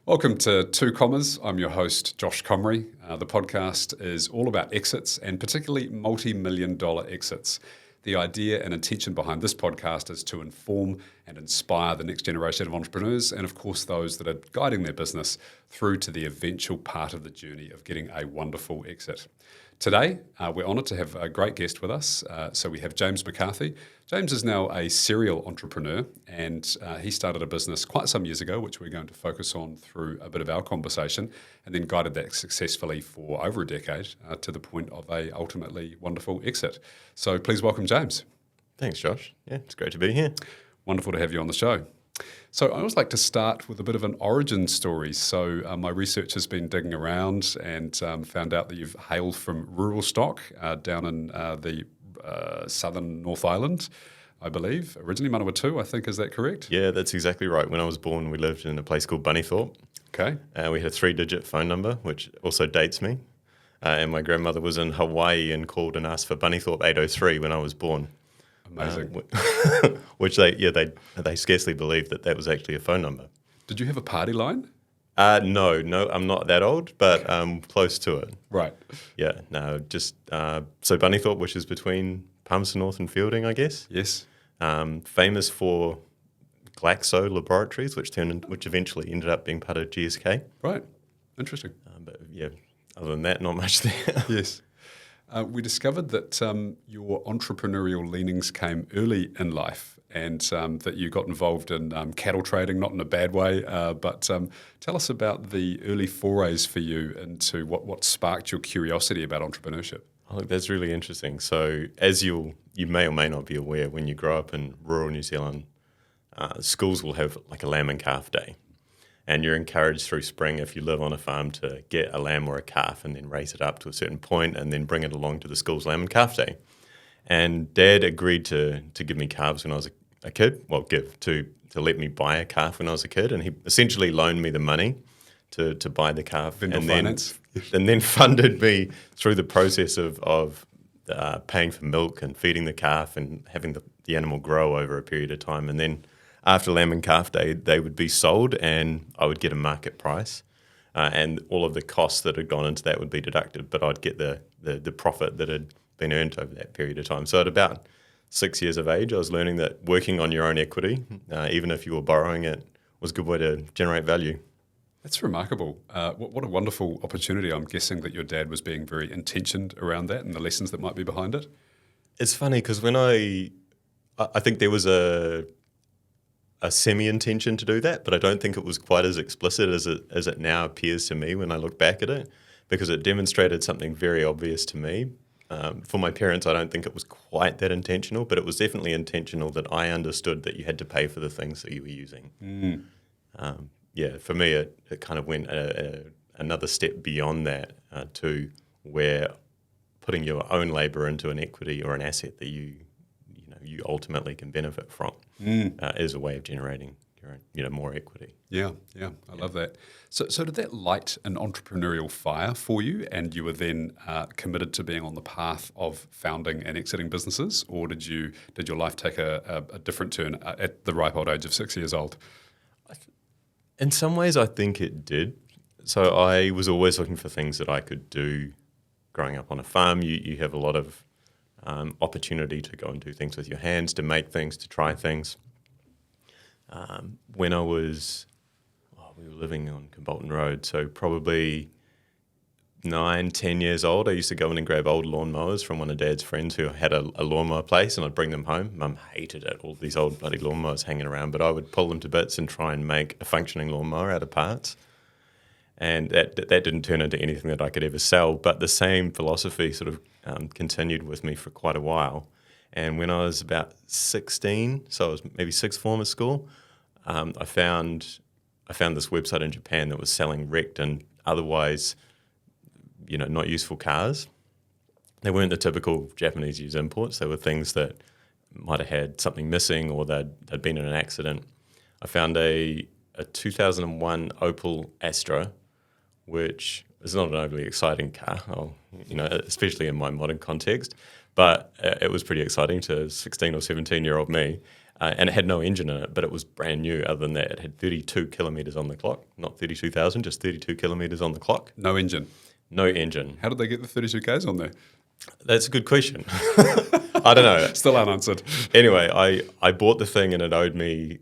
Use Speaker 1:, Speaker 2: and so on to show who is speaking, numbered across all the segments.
Speaker 1: Welcome to Two Commas. I'm your host, Josh Comrie. The podcast is all about exits and particularly multi-million dollar exits. The idea and intention behind this podcast is to inform and inspire the next generation of entrepreneurs and, of course, those that are guiding their business through to the eventual part of the journey of getting a wonderful exit. Today, we're honoured to have a great guest with us. So we have James McCarthy. James is now a serial entrepreneur, and he started a business quite some years ago, which we're going to focus on through a bit of our conversation, and then guided that successfully for over a decade to the point of a ultimately wonderful exit. So please welcome James.
Speaker 2: Thanks, Josh. Yeah, it's great to be here.
Speaker 1: Wonderful to have you on the show. So I always like to start with a bit of an origin story. So my research has been digging around and found out that you've hailed from rural stock down in the southern North Island, I believe. Originally Manawatu, I think. Is that correct?
Speaker 2: Yeah, that's exactly right. When I was born, we lived in a place called Bunnythorpe.
Speaker 1: Okay.
Speaker 2: We had a 3-digit phone number, which also dates me. And my grandmother was in Hawaii and called and asked for Bunnythorpe 803 when I was born.
Speaker 1: Amazing.
Speaker 2: Which they scarcely believed that was actually a phone number.
Speaker 1: Did you have a party line?
Speaker 2: No, I'm not that old, but close to it.
Speaker 1: Right.
Speaker 2: Yeah, no, just so Bunnythorpe, which is between Palmerston North and Fielding, I guess.
Speaker 1: Yes.
Speaker 2: Famous for Glaxo Laboratories, which eventually ended up being part of GSK.
Speaker 1: Right. Interesting.
Speaker 2: But yeah, other than that, not much there.
Speaker 1: Yes. We discovered that your entrepreneurial leanings came early in life and that you got involved in cattle trading, not in a bad way, but tell us about the early forays for you into what sparked your curiosity about entrepreneurship.
Speaker 2: Oh, look, that's really interesting. So as you may or may not be aware, when you grow up in rural New Zealand, schools will have like a lamb and calf day. And you're encouraged through spring, if you live on a farm, to get a lamb or a calf and then raise it up to a certain point and then bring it along to the school's lamb and calf day. And Dad agreed to give me calves when I was a kid. Well, to let me buy a calf when I was a kid. And he essentially loaned me the money to buy the calf.
Speaker 1: Vendor finance.
Speaker 2: And then funded me through the process of paying for milk and feeding the calf and having the animal grow over a period of time. And then after Lamb and Calf Day, they would be sold and I would get a market price and all of the costs that had gone into that would be deducted, but I'd get the profit that had been earned over that period of time. So at about 6 years of age, I was learning that working on your own equity, even if you were borrowing it, was a good way to generate value.
Speaker 1: That's remarkable. What a wonderful opportunity. I'm guessing that your dad was being very intentioned around that and the lessons that might be behind it.
Speaker 2: It's funny because when I think there was a semi-intention to do that, but I don't think it was quite as explicit as it now appears to me when I look back at it, because it demonstrated something very obvious to me. For my parents, I don't think it was quite that intentional, but it was definitely intentional that I understood that you had to pay for the things that you were using. For me, it kind of went another step beyond that to where putting your own labour into an equity or an asset that you ultimately can benefit from is a way of generating your own, more equity.
Speaker 1: Yeah, I love that. So did that light an entrepreneurial fire for you, and you were then committed to being on the path of founding and exiting businesses, or did your life take a different turn at the ripe old age of 6 years old?
Speaker 2: In some ways, I think it did. So I was always looking for things that I could do. Growing up on a farm, you have a lot of opportunity to go and do things with your hands, to make things, to try things. When we were living on Combolton Road, so probably 9-10 years old, I used to go in and grab old lawnmowers from one of Dad's friends who had a lawnmower place, and I'd bring them home. Mum hated it, all these old bloody lawnmowers hanging around, but I would pull them to bits and try and make a functioning lawnmower out of parts. And that didn't turn into anything that I could ever sell, but the same philosophy sort of continued with me for quite a while. And when I was about 16, so I was maybe sixth form at school, I found this website in Japan that was selling wrecked and otherwise, not useful cars. They weren't the typical Japanese used imports. They were things that might have had something missing or they'd been in an accident. I found a 2001 Opel Astra, which is not an overly exciting car, especially in my modern context, but it was pretty exciting to 16 or 17-year-old me. and it had no engine in it, but it was brand new. Other than that, it had 32 kilometres on the clock, not 32,000, just 32 kilometres on the clock.
Speaker 1: No engine.
Speaker 2: No engine.
Speaker 1: How did they get the 32 Ks on there?
Speaker 2: That's a good question. I don't know.
Speaker 1: Still unanswered.
Speaker 2: Anyway, I bought the thing and it owed me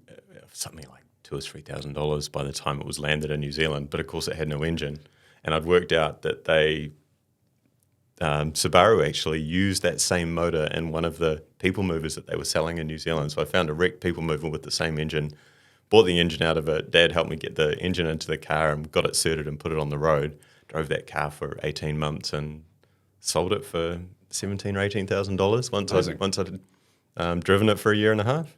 Speaker 2: something like $2,000 or $3,000 by the time it was landed in New Zealand. But of course, it had no engine, and I'd worked out that Subaru actually used that same motor in one of the people movers that they were selling in New Zealand. So I found a wrecked people mover with the same engine, bought the engine out of it. Dad helped me get the engine into the car and got it certed and put it on the road. Drove that car for 18 months and sold it for $17,000 or $18,000 once I'd driven it for a year and a half.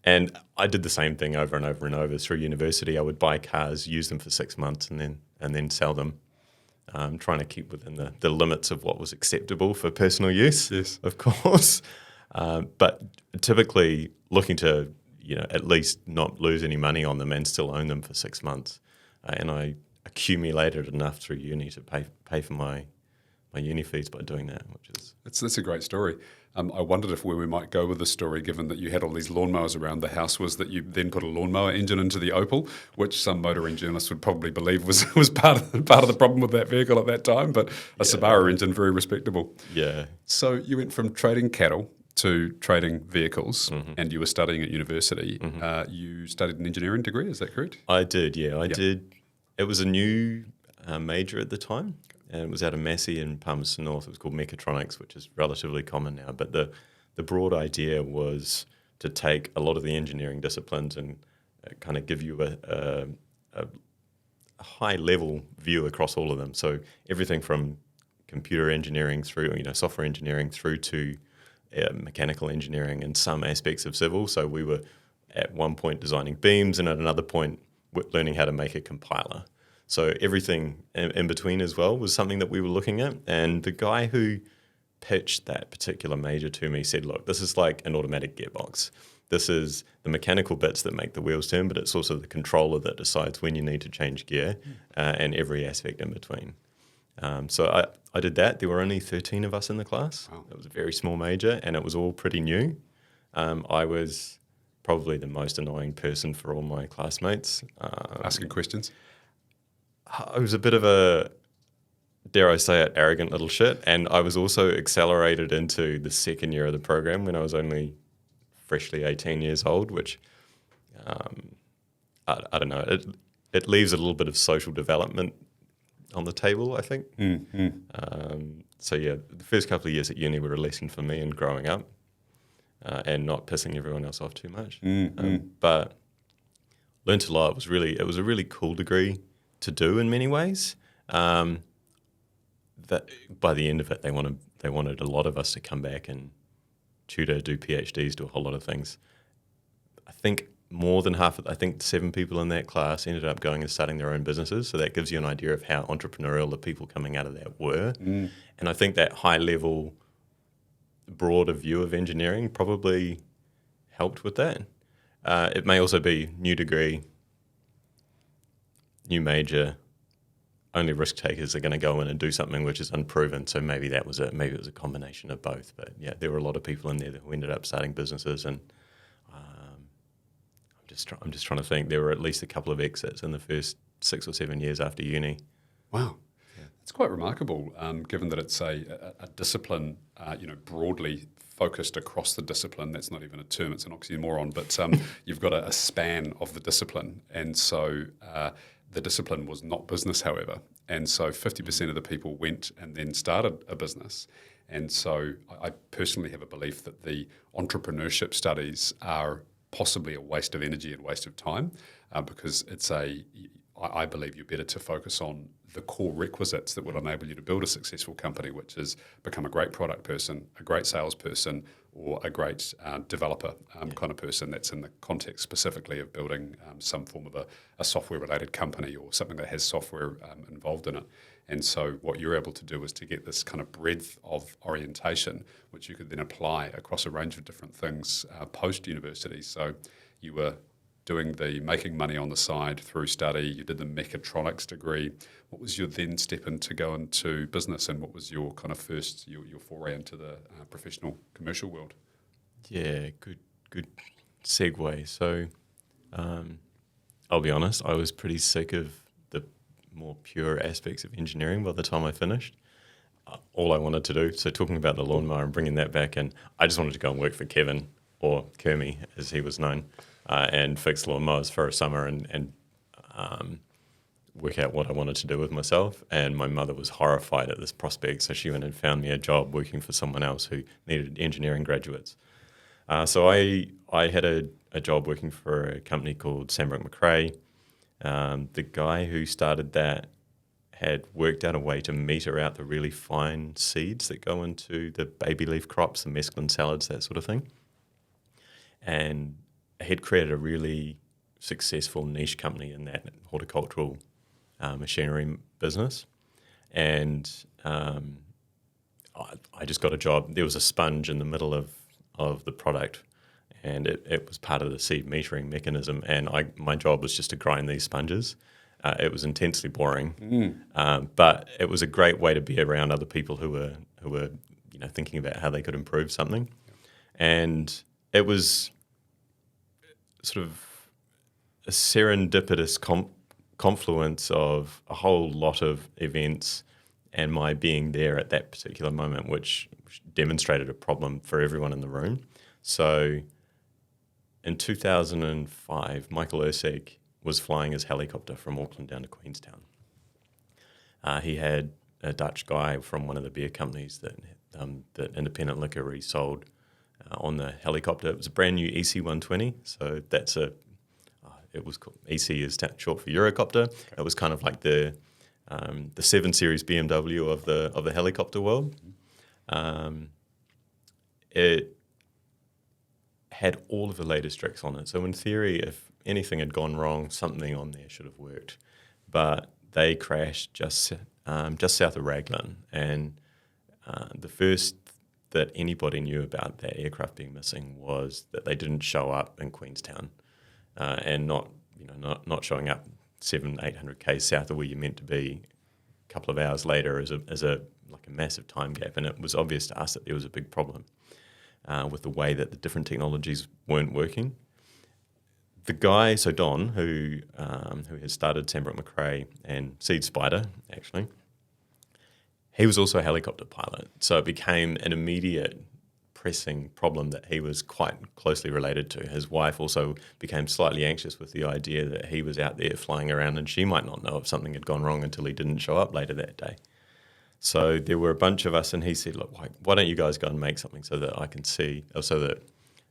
Speaker 2: And I did the same thing over and over and over through university. I would buy cars, use them for 6 months, and then sell them. Trying to keep within the limits of what was acceptable for personal use,
Speaker 1: yes,
Speaker 2: of course. But typically looking to at least not lose any money on them and still own them for 6 months. And I accumulated enough through uni to pay for my uni fees by doing that, which is...
Speaker 1: That's a great story. I wondered if where we might go with the story, given that you had all these lawnmowers around the house, was that you then put a lawnmower engine into the Opel, which some motoring journalists would probably believe was part of the problem with that vehicle at that time, but a Subaru engine, very respectable.
Speaker 2: Yeah.
Speaker 1: So you went from trading cattle to trading vehicles, and you were studying at university. You studied an engineering degree, is that correct?
Speaker 2: I did, yeah. I did. It was a new major at the time. And it was out of Massey in Palmerston North. It was called mechatronics, which is relatively common now. But the broad idea was to take a lot of the engineering disciplines and kind of give you a high-level view across all of them. So everything from computer engineering through, software engineering through to mechanical engineering and some aspects of civil. So we were at one point designing beams and at another point learning how to make a compiler. So everything in between as well was something that we were looking at. And the guy who pitched that particular major to me said, look, this is like an automatic gearbox. This is the mechanical bits that make the wheels turn, but it's also the controller that decides when you need to change gear and every aspect in between. So I did that. There were only 13 of us in the class. Wow. It was a very small major and it was all pretty new. I was probably the most annoying person for all my classmates.
Speaker 1: Asking questions?
Speaker 2: I was a bit of a, dare I say it, arrogant little shit. And I was also accelerated into the second year of the program when I was only freshly 18 years old, which, I don't know, it leaves a little bit of social development on the table, I think. So yeah, the first couple of years at uni were a lesson for me in growing up and not pissing everyone else off too much. But learned a lot. It was a really cool degree to do in many ways. That by the end of it, they wanted a lot of us to come back and tutor, do PhDs, do a whole lot of things. I think more than half, I think 7 people in that class ended up going and starting their own businesses. So that gives you an idea of how entrepreneurial the people coming out of that were. And I think that high level, broader view of engineering probably helped with that. It may also be new degree, new major, only risk takers are going to go in and do something which is unproven. So maybe it was a combination of both. But yeah, there were a lot of people in there who ended up starting businesses, and I'm just trying to think. There were at least a couple of exits in the first 6 or 7 years after uni.
Speaker 1: Wow. It's quite remarkable, given that it's a discipline, broadly focused across the discipline. That's not even a term; it's an oxymoron. But you've got a span of the discipline, and so the discipline was not business, however. And so 50% of the people went and then started a business. And so I personally have a belief that the entrepreneurship studies are possibly a waste of energy and waste of time, because I believe you're better to focus on the core requisites that will enable you to build a successful company, which is become a great product person, a great salesperson, or a great developer kind of person that's in the context specifically of building some form of a software-related company or something that has software involved in it. And so what you're able to do is to get this kind of breadth of orientation, which you could then apply across a range of different things post-university. So you were doing the making money on the side through study, you did the mechatronics degree. What was your then step in to go into business, and what was your kind of first, your foray into the professional commercial world?
Speaker 2: Yeah, good segue. So I'll be honest, I was pretty sick of the more pure aspects of engineering by the time I finished. All I wanted to do, so talking about the lawnmower and bringing that back in, I just wanted to go and work for Kevin, or Comrie as he was known, and fix lawnmowers for a summer and work out what I wanted to do with myself. And my mother was horrified at this prospect, so she went and found me a job working for someone else who needed engineering graduates. So I had a job working for a company called McCarthy Toia. The guy who started that had worked out a way to meter out the really fine seeds that go into the baby leaf crops, the mesclun salads, that sort of thing. And had created a really successful niche company in that horticultural machinery business. And I just got a job. There was a sponge in the middle of the product, and it was part of the seed metering mechanism. And my job was just to grind these sponges. It was intensely boring, but it was a great way to be around other people who were thinking about how they could improve something. And it was sort of a serendipitous confluence of a whole lot of events and my being there at that particular moment, which demonstrated a problem for everyone in the room. So in 2005, Michael Ursig was flying his helicopter from Auckland down to Queenstown. He had a Dutch guy from one of the beer companies that Independent Liquor resold on the helicopter. It was a brand new EC-120, so it was called, EC is short for Eurocopter. Okay. It was kind of like the 7 Series BMW of the helicopter world. It had all of the latest tricks on it. So in theory, if anything had gone wrong, something on there should have worked. But they crashed just south of Raglan, and the first that anybody knew about that aircraft being missing was that they didn't show up in Queenstown, and not showing up 700-800 k's south of where you're meant to be. A couple of hours later, as a massive time gap, and it was obvious to us that there was a big problem with the way that the different technologies weren't working. The guy, so Don, who had started McCarthy and Seed Spider, actually, he was also a helicopter pilot. So it became an immediate pressing problem that he was quite closely related to. His wife also became slightly anxious with the idea that he was out there flying around and she might not know if something had gone wrong until he didn't show up later that day. So there were a bunch of us, and he said, look, why don't you guys go and make something so that I can see, or so that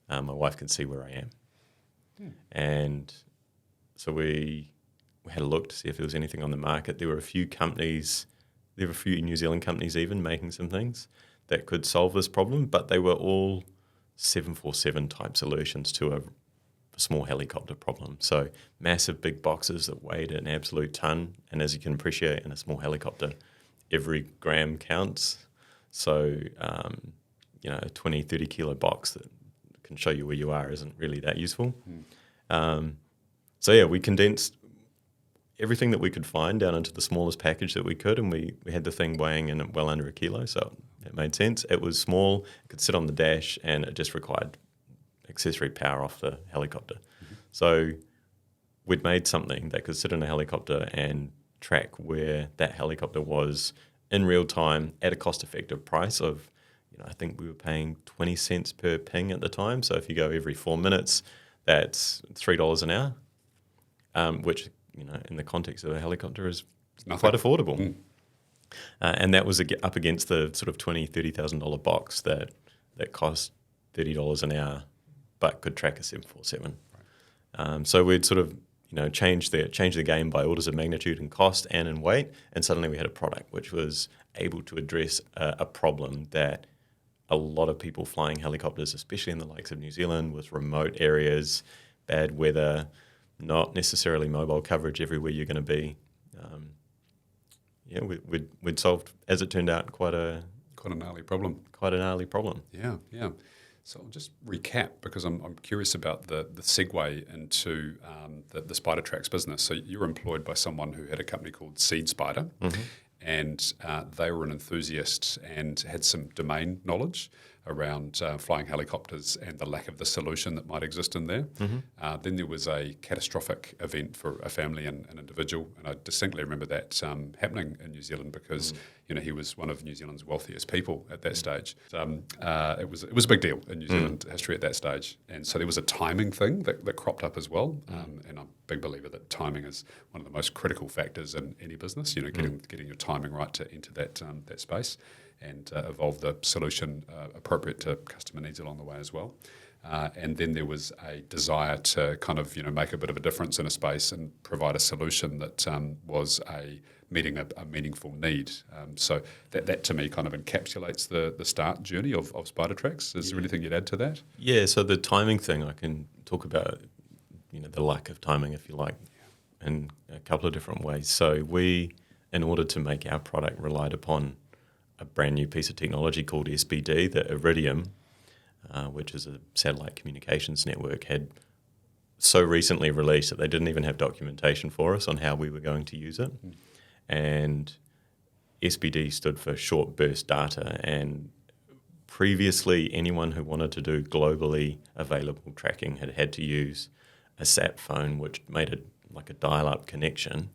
Speaker 2: my wife can see where I am. And so we had a look to see if there was anything on the market. There were a few New Zealand companies even making some things that could solve this problem, but they were all 747 type solutions to a small helicopter problem. So massive big boxes that weighed an absolute ton, and as you can appreciate in a small helicopter, every gram counts. So a 20, 30 kilo box that can show you where you are isn't really that useful. We condensed everything that we could find down into the smallest package that we could, and we had the thing weighing in at well under a kilo, so it made sense. It was small, it could sit on the dash, and it just required accessory power off the helicopter. Mm-hmm. So we'd made something that could sit in a helicopter and track where that helicopter was in real time at a cost-effective price of, I think we were paying 20 cents per ping at the time. So if you go every 4 minutes, that's $3 an hour, which, in the context of a helicopter is quite affordable. And that was up against the sort of $20,000, $30,000 box that cost $30 an hour, but could track a 747. Right. So we'd sort of, change the game by orders of magnitude in cost and in weight, and suddenly we had a product which was able to address a problem that a lot of people flying helicopters, especially in the likes of New Zealand, with remote areas, bad weather, not necessarily mobile coverage everywhere you're going to be. We'd solved, as it turned out, quite a
Speaker 1: gnarly problem.
Speaker 2: Quite a gnarly problem.
Speaker 1: Yeah. So I'll just recap, because I'm curious about the segue into the Spider Tracks business. So you were employed by someone who had a company called Seed Spider, and they were an enthusiast and had some domain knowledge. around flying helicopters and the lack of the solution that might exist in there. Then there was a catastrophic event for a family and an individual, and I distinctly remember that happening in New Zealand because he was one of New Zealand's wealthiest people at that stage. It was a big deal in New Zealand history at that stage, and so there was a timing thing that cropped up as well. And I'm a big believer that timing is one of the most critical factors in any business. Getting your timing right to enter that space and evolve the solution appropriate to customer needs along the way as well. And then there was a desire to kind of make a bit of a difference in a space and provide a solution that was meeting a meaningful need. So that to me kind of encapsulates the start journey of Spidertracks. Is there anything you'd add to that?
Speaker 2: Yeah, so the timing thing, I can talk about the lack of timing, if you like, in a couple of different ways. So we, in order to make our product, relied upon a brand new piece of technology called SBD, that Iridium, which is a satellite communications network, had so recently released that they didn't even have documentation for us on how we were going to use it. And SBD stood for short burst data, and previously anyone who wanted to do globally available tracking had to use a sat phone, which made it like a dial-up connection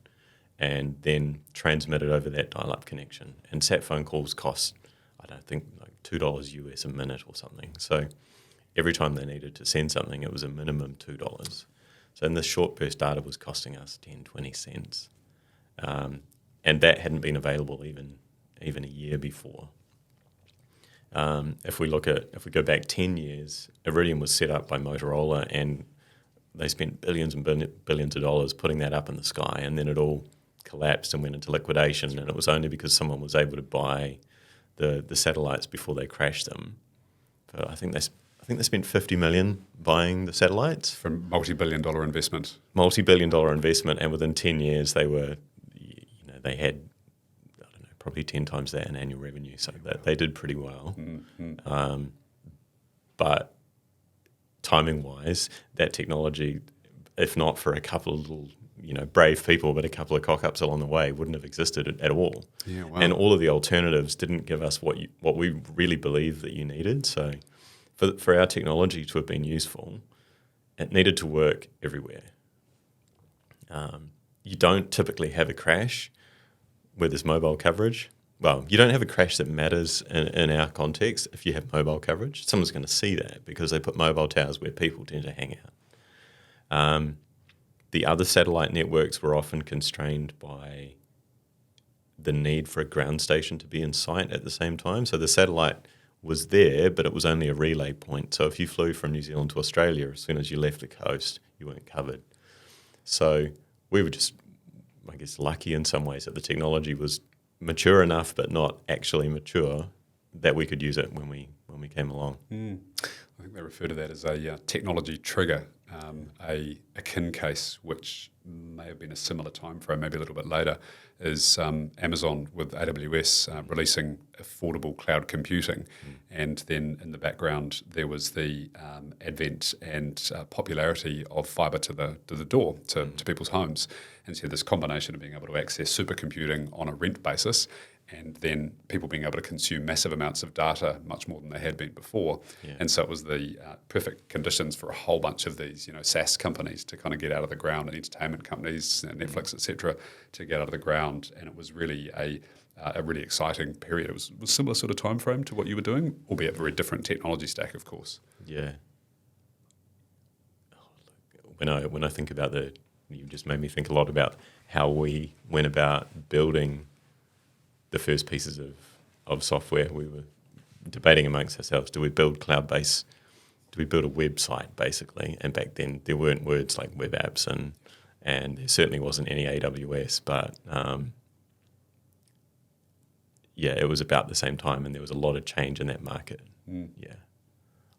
Speaker 2: and then transmitted over that dial-up connection. And sat phone calls cost, I don't think, like $2 US a minute or something. So every time they needed to send something, it was a minimum $2. So in this short burst data was costing us 10, 20 cents. And that hadn't been available even a year before. If we go back 10 years, Iridium was set up by Motorola, and they spent billions and billions of dollars putting that up in the sky, and then it all collapsed and went into liquidation. And it was only because someone was able to buy the satellites before they crashed them. But I think they spent $50 million buying the satellites.
Speaker 1: From multi-billion-dollar investment.
Speaker 2: Multi-billion-dollar investment, and within 10 years they had, I don't know, probably 10 times that in annual revenue. So they did pretty well. But timing-wise, that technology, if not for a couple of little, brave people, but a couple of cock-ups along the way, wouldn't have existed at all.
Speaker 1: Yeah, wow.
Speaker 2: And all of the alternatives didn't give us what we really believed that you needed. So for our technology to have been useful, it needed to work everywhere. You don't typically have a crash where there's mobile coverage. Well, you don't have a crash that matters in our context if you have mobile coverage. Someone's going to see that because they put mobile towers where people tend to hang out. The other satellite networks were often constrained by the need for a ground station to be in sight at the same time. So the satellite was there, but it was only a relay point. So if you flew from New Zealand to Australia, as soon as you left the coast, you weren't covered. So we were just, I guess, lucky in some ways that the technology was mature enough, but not actually mature, that we could use it when we came along.
Speaker 1: I think they refer to that as a technology trigger, a kin case, which may have been a similar time frame, maybe a little bit later, is Amazon with AWS releasing affordable cloud computing. And then in the background, there was the advent and popularity of fibre to the door, to people's homes. And so this combination of being able to access supercomputing on a rent basis, and then people being able to consume massive amounts of data, much more than they had been before. Yeah. And so it was the perfect conditions for a whole bunch of these, SaaS companies to kind of get out of the ground, and entertainment companies, Netflix, etc., to get out of the ground. And it was really a really exciting period. It was a similar sort of time frame to what you were doing, albeit a very different technology stack, of course.
Speaker 2: Yeah. When I think about you just made me think a lot about how we went about building the first pieces of software. We were debating amongst ourselves, do we build cloud-based, do we build a website, basically? And back then there weren't words like web apps, and there certainly wasn't any AWS, but it was about the same time, and there was a lot of change in that market. Yeah.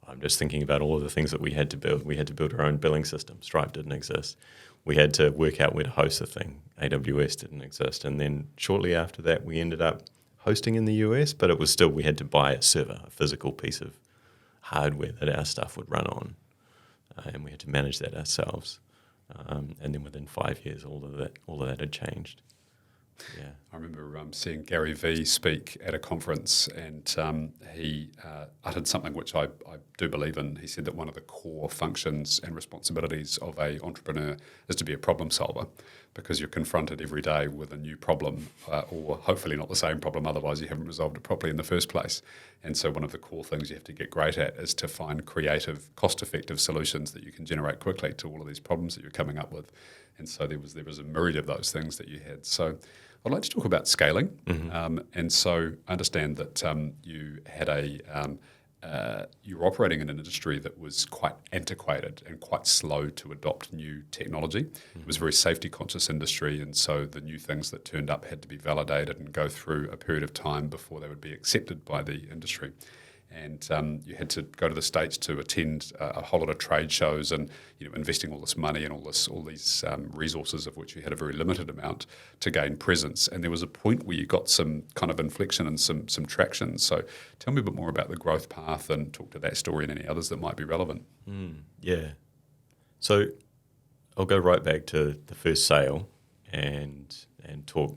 Speaker 2: I'm just thinking about all of the things that we had to build. We had to build our own billing system. Stripe didn't exist. We had to work out where to host the thing. AWS didn't exist. And then shortly after that, we ended up hosting in the US, but it was still, we had to buy a server, a physical piece of hardware that our stuff would run on. And we had to manage that ourselves. And then within 5 years, all of that had changed. Yeah.
Speaker 1: I remember seeing Gary Vee speak at a conference, and he uttered something which I do believe in. He said that one of the core functions and responsibilities of an entrepreneur is to be a problem solver, because you're confronted every day with a new problem, or hopefully not the same problem, otherwise you haven't resolved it properly in the first place. And so one of the core things you have to get great at is to find creative, cost-effective solutions that you can generate quickly to all of these problems that you're coming up with. And so there was a myriad of those things that you had. So I'd like to talk about scaling. And so I understand that you had you were operating in an industry that was quite antiquated and quite slow to adopt new technology. It was a very safety conscious industry, and so the new things that turned up had to be validated and go through a period of time before they would be accepted by the industry. And you had to go to the States to attend a whole lot of trade shows, and investing all this money and all these resources, of which you had a very limited amount, to gain presence. And there was a point where you got some kind of inflection and some traction. So tell me a bit more about the growth path and talk to that story and any others that might be relevant.
Speaker 2: Yeah. So I'll go right back to the first sale and talk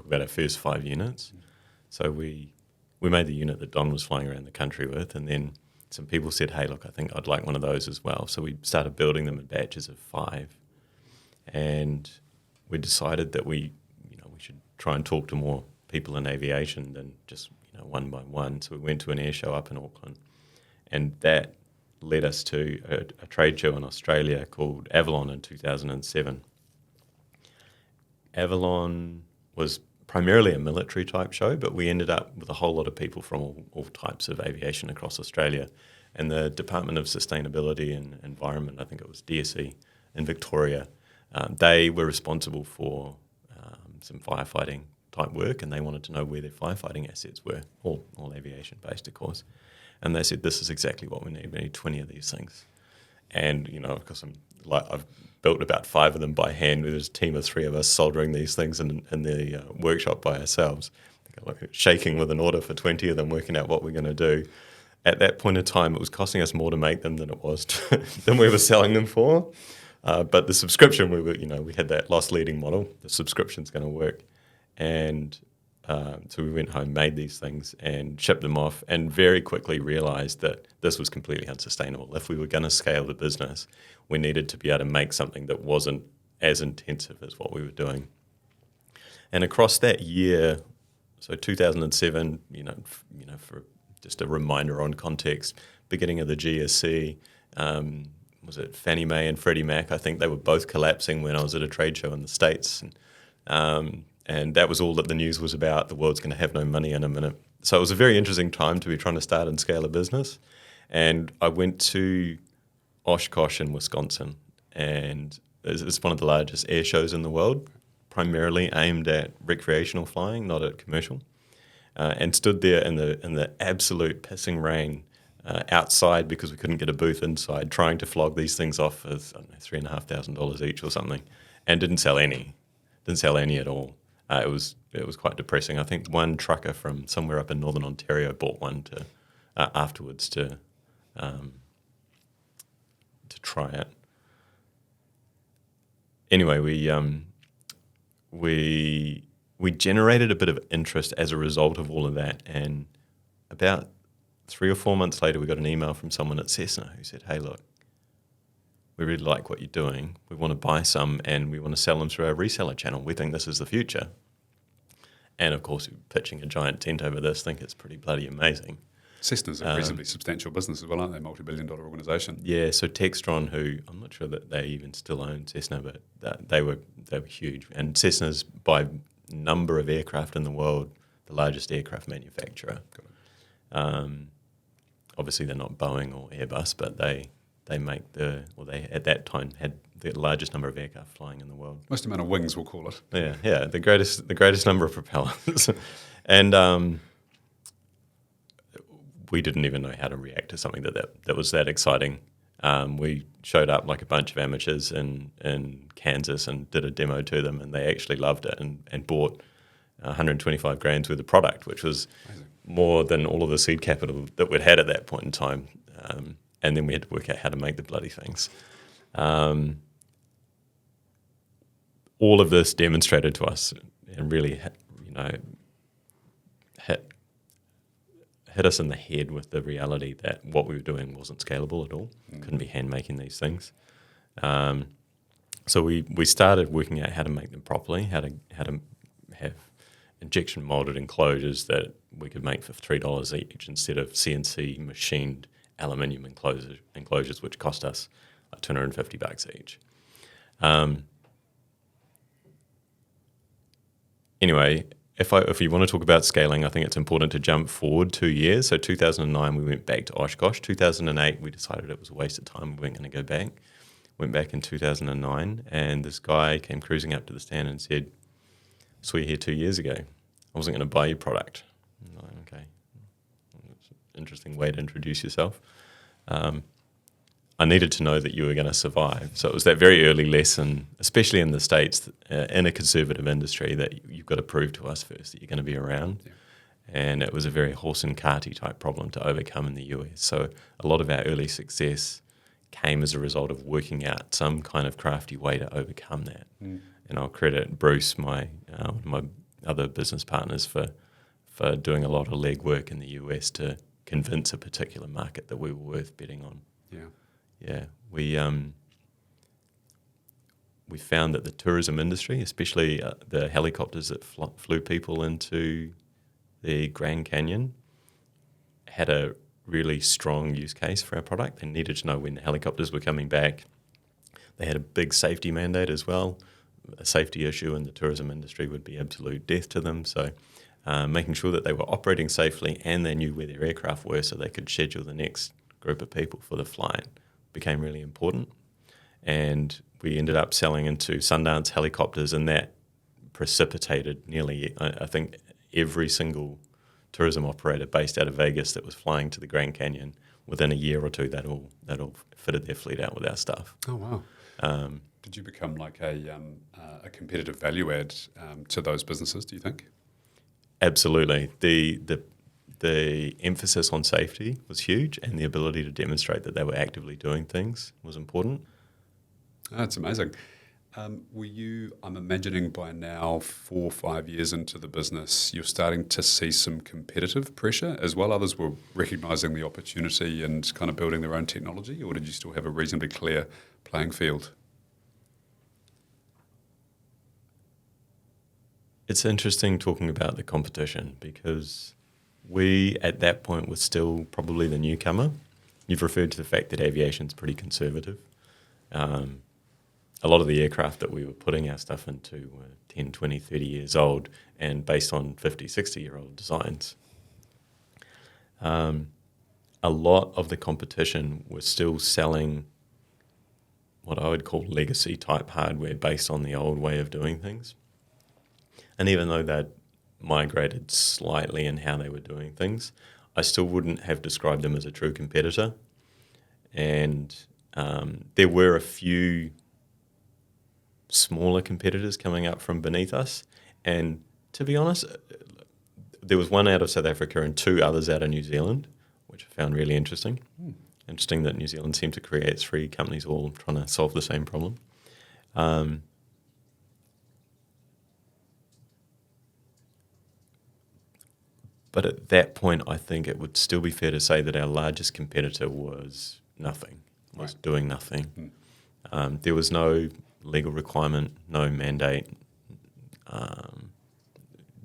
Speaker 2: about our first 5 units. So we made the unit that Don was flying around the country with, and then some people said, hey, look, I think I'd like one of those as well. So we started building them in batches of 5, and we decided that we should try and talk to more people in aviation than just one by one. So we went to an air show up in Auckland, and that led us to a trade show in Australia called Aviation in 2007. Aviation was primarily a military type show, but we ended up with a whole lot of people from all types of aviation across Australia. And the Department of Sustainability and Environment, I think it was DSE in Victoria, they were responsible for some firefighting type work, and they wanted to know where their firefighting assets were, all aviation based, of course. And they said, this is exactly what we need 20 of these things. And, of course, I've built about 5 of them by hand. There's a team of 3 of us soldering these things in the workshop by ourselves, shaking with an order for 20 of them, working out what we're going to do. At that point in time, it was costing us more to make them than it was than we were selling them for. But the subscription, we had that loss leading model. The subscription's going to work. And so we went home, made these things and shipped them off, and very quickly realized that this was completely unsustainable. If we were going to scale the business, we needed to be able to make something that wasn't as intensive as what we were doing. And across that year, so 2007, for just a reminder on context, beginning of the GSC, was it Fannie Mae and Freddie Mac? I think they were both collapsing when I was at a trade show in the States. And that was all that the news was about. The world's going to have no money in a minute. So it was a very interesting time to be trying to start and scale a business. And I went to Oshkosh in Wisconsin, and it's one of the largest air shows in the world, primarily aimed at recreational flying, not at commercial. And stood there in the absolute pissing rain outside, because we couldn't get a booth inside, trying to flog these things off with $3,500 each or something, and didn't sell any at all. It was quite depressing. I think one trucker from somewhere up in Northern Ontario bought one to afterwards to try it. Anyway, we generated a bit of interest as a result of all of that, and about 3 or 4 months later, we got an email from someone at Cessna who said, hey, look, we really like what you're doing. We want to buy some, and we want to sell them through our reseller channel. We think this is the future. And, of course, pitching a giant tent over this, think it's pretty bloody amazing.
Speaker 1: Cessna's a reasonably substantial business as well, aren't they? Multi-billion-dollar organisation.
Speaker 2: Yeah, so Textron, who I'm not sure that they even still own Cessna, but they were huge. And Cessna's, by number of aircraft in the world, the largest aircraft manufacturer. Obviously, they're not Boeing or Airbus, but they they at that time had the largest number of aircraft flying in the world.
Speaker 1: Most amount of wings, we'll call it.
Speaker 2: Yeah, the greatest number of propellers. And we didn't even know how to react to something that was that exciting. We showed up like a bunch of amateurs in Kansas and did a demo to them, and they actually loved it and bought 125 grand worth of product, which was amazing. More than all of the seed capital that we'd had at that point in time. And then we had to work out how to make the bloody things. All of this demonstrated to us, really, hit us in the head with the reality that what we were doing wasn't scalable at all. Couldn't be hand making these things. So we started working out how to make them properly, how to have injection molded enclosures that we could make for $3 each instead of CNC machined aluminium enclosures, which cost us like $250 each. Anyway, if you want to talk about scaling, I think it's important to jump forward 2 years. So 2009, we went back to Oshkosh. 2008, we decided it was a waste of time. We weren't going to go back. Went back in 2009, and this guy came cruising up to the stand and said, "Saw you here 2 years ago. I wasn't going to buy your product." I'm like, okay, that's an interesting way to introduce yourself. I needed to know that you were going to survive. So it was that very early lesson, especially in the States, in a conservative industry, that you've got to prove to us first that you're going to be around. Yeah. And it was a very horse and carty type problem to overcome in the US. So a lot of our early success came as a result of working out some kind of crafty way to overcome that. And I'll credit Bruce, one of my other business partners, for doing a lot of legwork in the US to convince a particular market that we were worth betting on. Yeah, we found that the tourism industry, especially the helicopters that flew people into the Grand Canyon, had a really strong use case for our product. They needed to know when the helicopters were coming back. They had a big safety mandate as well. A safety issue in the tourism industry would be absolute death to them. So making sure that they were operating safely and they knew where their aircraft were so they could schedule the next group of people for the flight became really important. And we ended up selling into Sundance helicopters, and that precipitated nearly, I think, every single tourism operator based out of Vegas that was flying to the Grand Canyon within a year or two, that all fitted their fleet out with our stuff.
Speaker 1: Oh, wow. Did you become like a competitive value add to those businesses, do you think?
Speaker 2: Absolutely. The emphasis on safety was huge, and the ability to demonstrate that they were actively doing things was important.
Speaker 1: Oh, that's amazing. Were you, I'm imagining by now, 4 or 5 years into the business, you're starting to see some competitive pressure as well? Others were recognising the opportunity and kind of building their own technology, or did you still have a reasonably clear playing field?
Speaker 2: It's interesting talking about the competition because we, at that point, were still probably the newcomer. You've referred to the fact that aviation's pretty conservative. A lot of the aircraft that we were putting our stuff into were 10, 20, 30 years old and based on 50, 60-year-old designs. A lot of the competition was still selling what I would call legacy-type hardware based on the old way of doing things. And even though they'd migrated slightly in how they were doing things, I still wouldn't have described them as a true competitor. And there were a few smaller competitors coming up from beneath us. And to be honest, there was one out of South Africa and 2 others out of New Zealand, which I found really interesting. Interesting that New Zealand seemed to create 3 companies all trying to solve the same problem. But at that point, I think it would still be fair to say that our largest competitor was nothing, was doing nothing. There was no legal requirement, no mandate.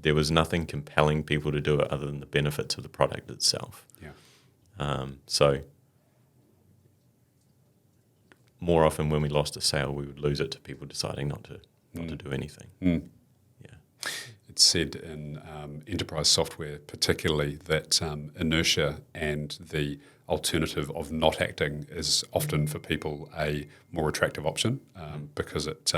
Speaker 2: There was nothing compelling people to do it other than the benefits of the product itself. So more often when we lost a sale, we would lose it to people deciding not to do anything. Yeah.
Speaker 1: It's said in enterprise software particularly that inertia and the alternative of not acting is often for people a more attractive option because it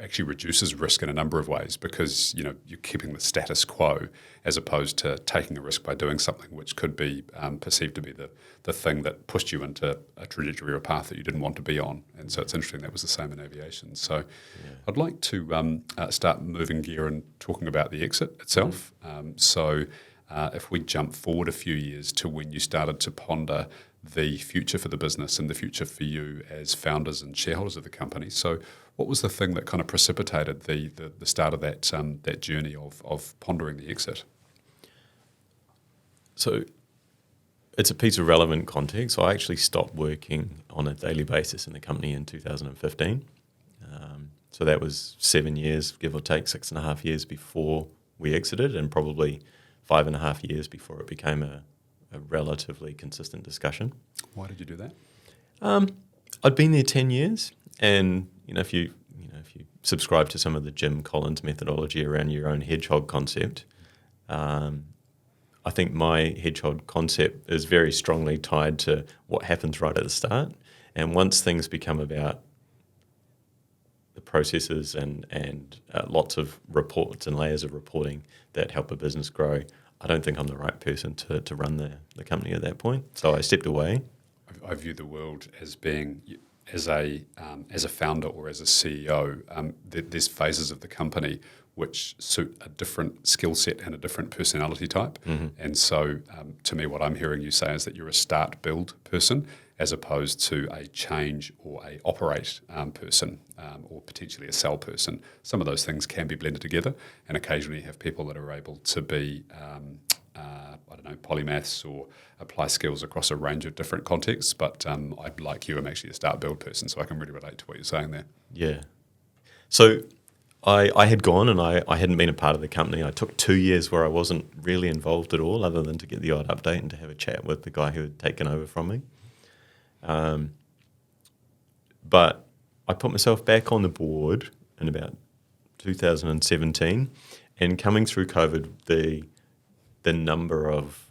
Speaker 1: actually reduces risk in a number of ways because you're keeping the status quo as opposed to taking a risk by doing something which could be perceived to be the thing that pushed you into a trajectory or a path that you didn't want to be on. And so it's interesting that was the same in aviation. So I'd like to start moving gear and talking about the exit itself. So if we jump forward a few years to when you started to ponder the future for the business and the future for you as founders and shareholders of the company. So what was the thing that kind of precipitated the start of that journey of pondering the exit?
Speaker 2: So it's a piece of relevant context. So I actually stopped working on a daily basis in the company in 2015. So that was 7 years, give or take, 6.5 years before we exited, and probably 5.5 years before it became a relatively consistent discussion.
Speaker 1: Why did you do that?
Speaker 2: I'd been there 10 years, and if you subscribe to some of the Jim Collins methodology around your own hedgehog concept, I think my hedgehog concept is very strongly tied to what happens right at the start. And once things become about the processes and lots of reports and layers of reporting that help a business grow, I don't think I'm the right person to run the company at that point. So I stepped away.
Speaker 1: I view the world as being, as a founder or as a CEO, there's phases of the company which suit a different skill set and a different personality type. Mm-hmm. And so to me, what I'm hearing you say is that you're a start build person as opposed to a change or a operate person or potentially a sell person. Some of those things can be blended together, and occasionally you have people that are able to be polymaths or apply skills across a range of different contexts. But I'd like you, I'm actually a start build person, so I can really relate to what you're saying there.
Speaker 2: Yeah. So I had gone and I hadn't been a part of the company. I took 2 years where I wasn't really involved at all, other than to get the odd update and to have a chat with the guy who had taken over from me. But I put myself back on the board in about 2017, and coming through COVID, the number of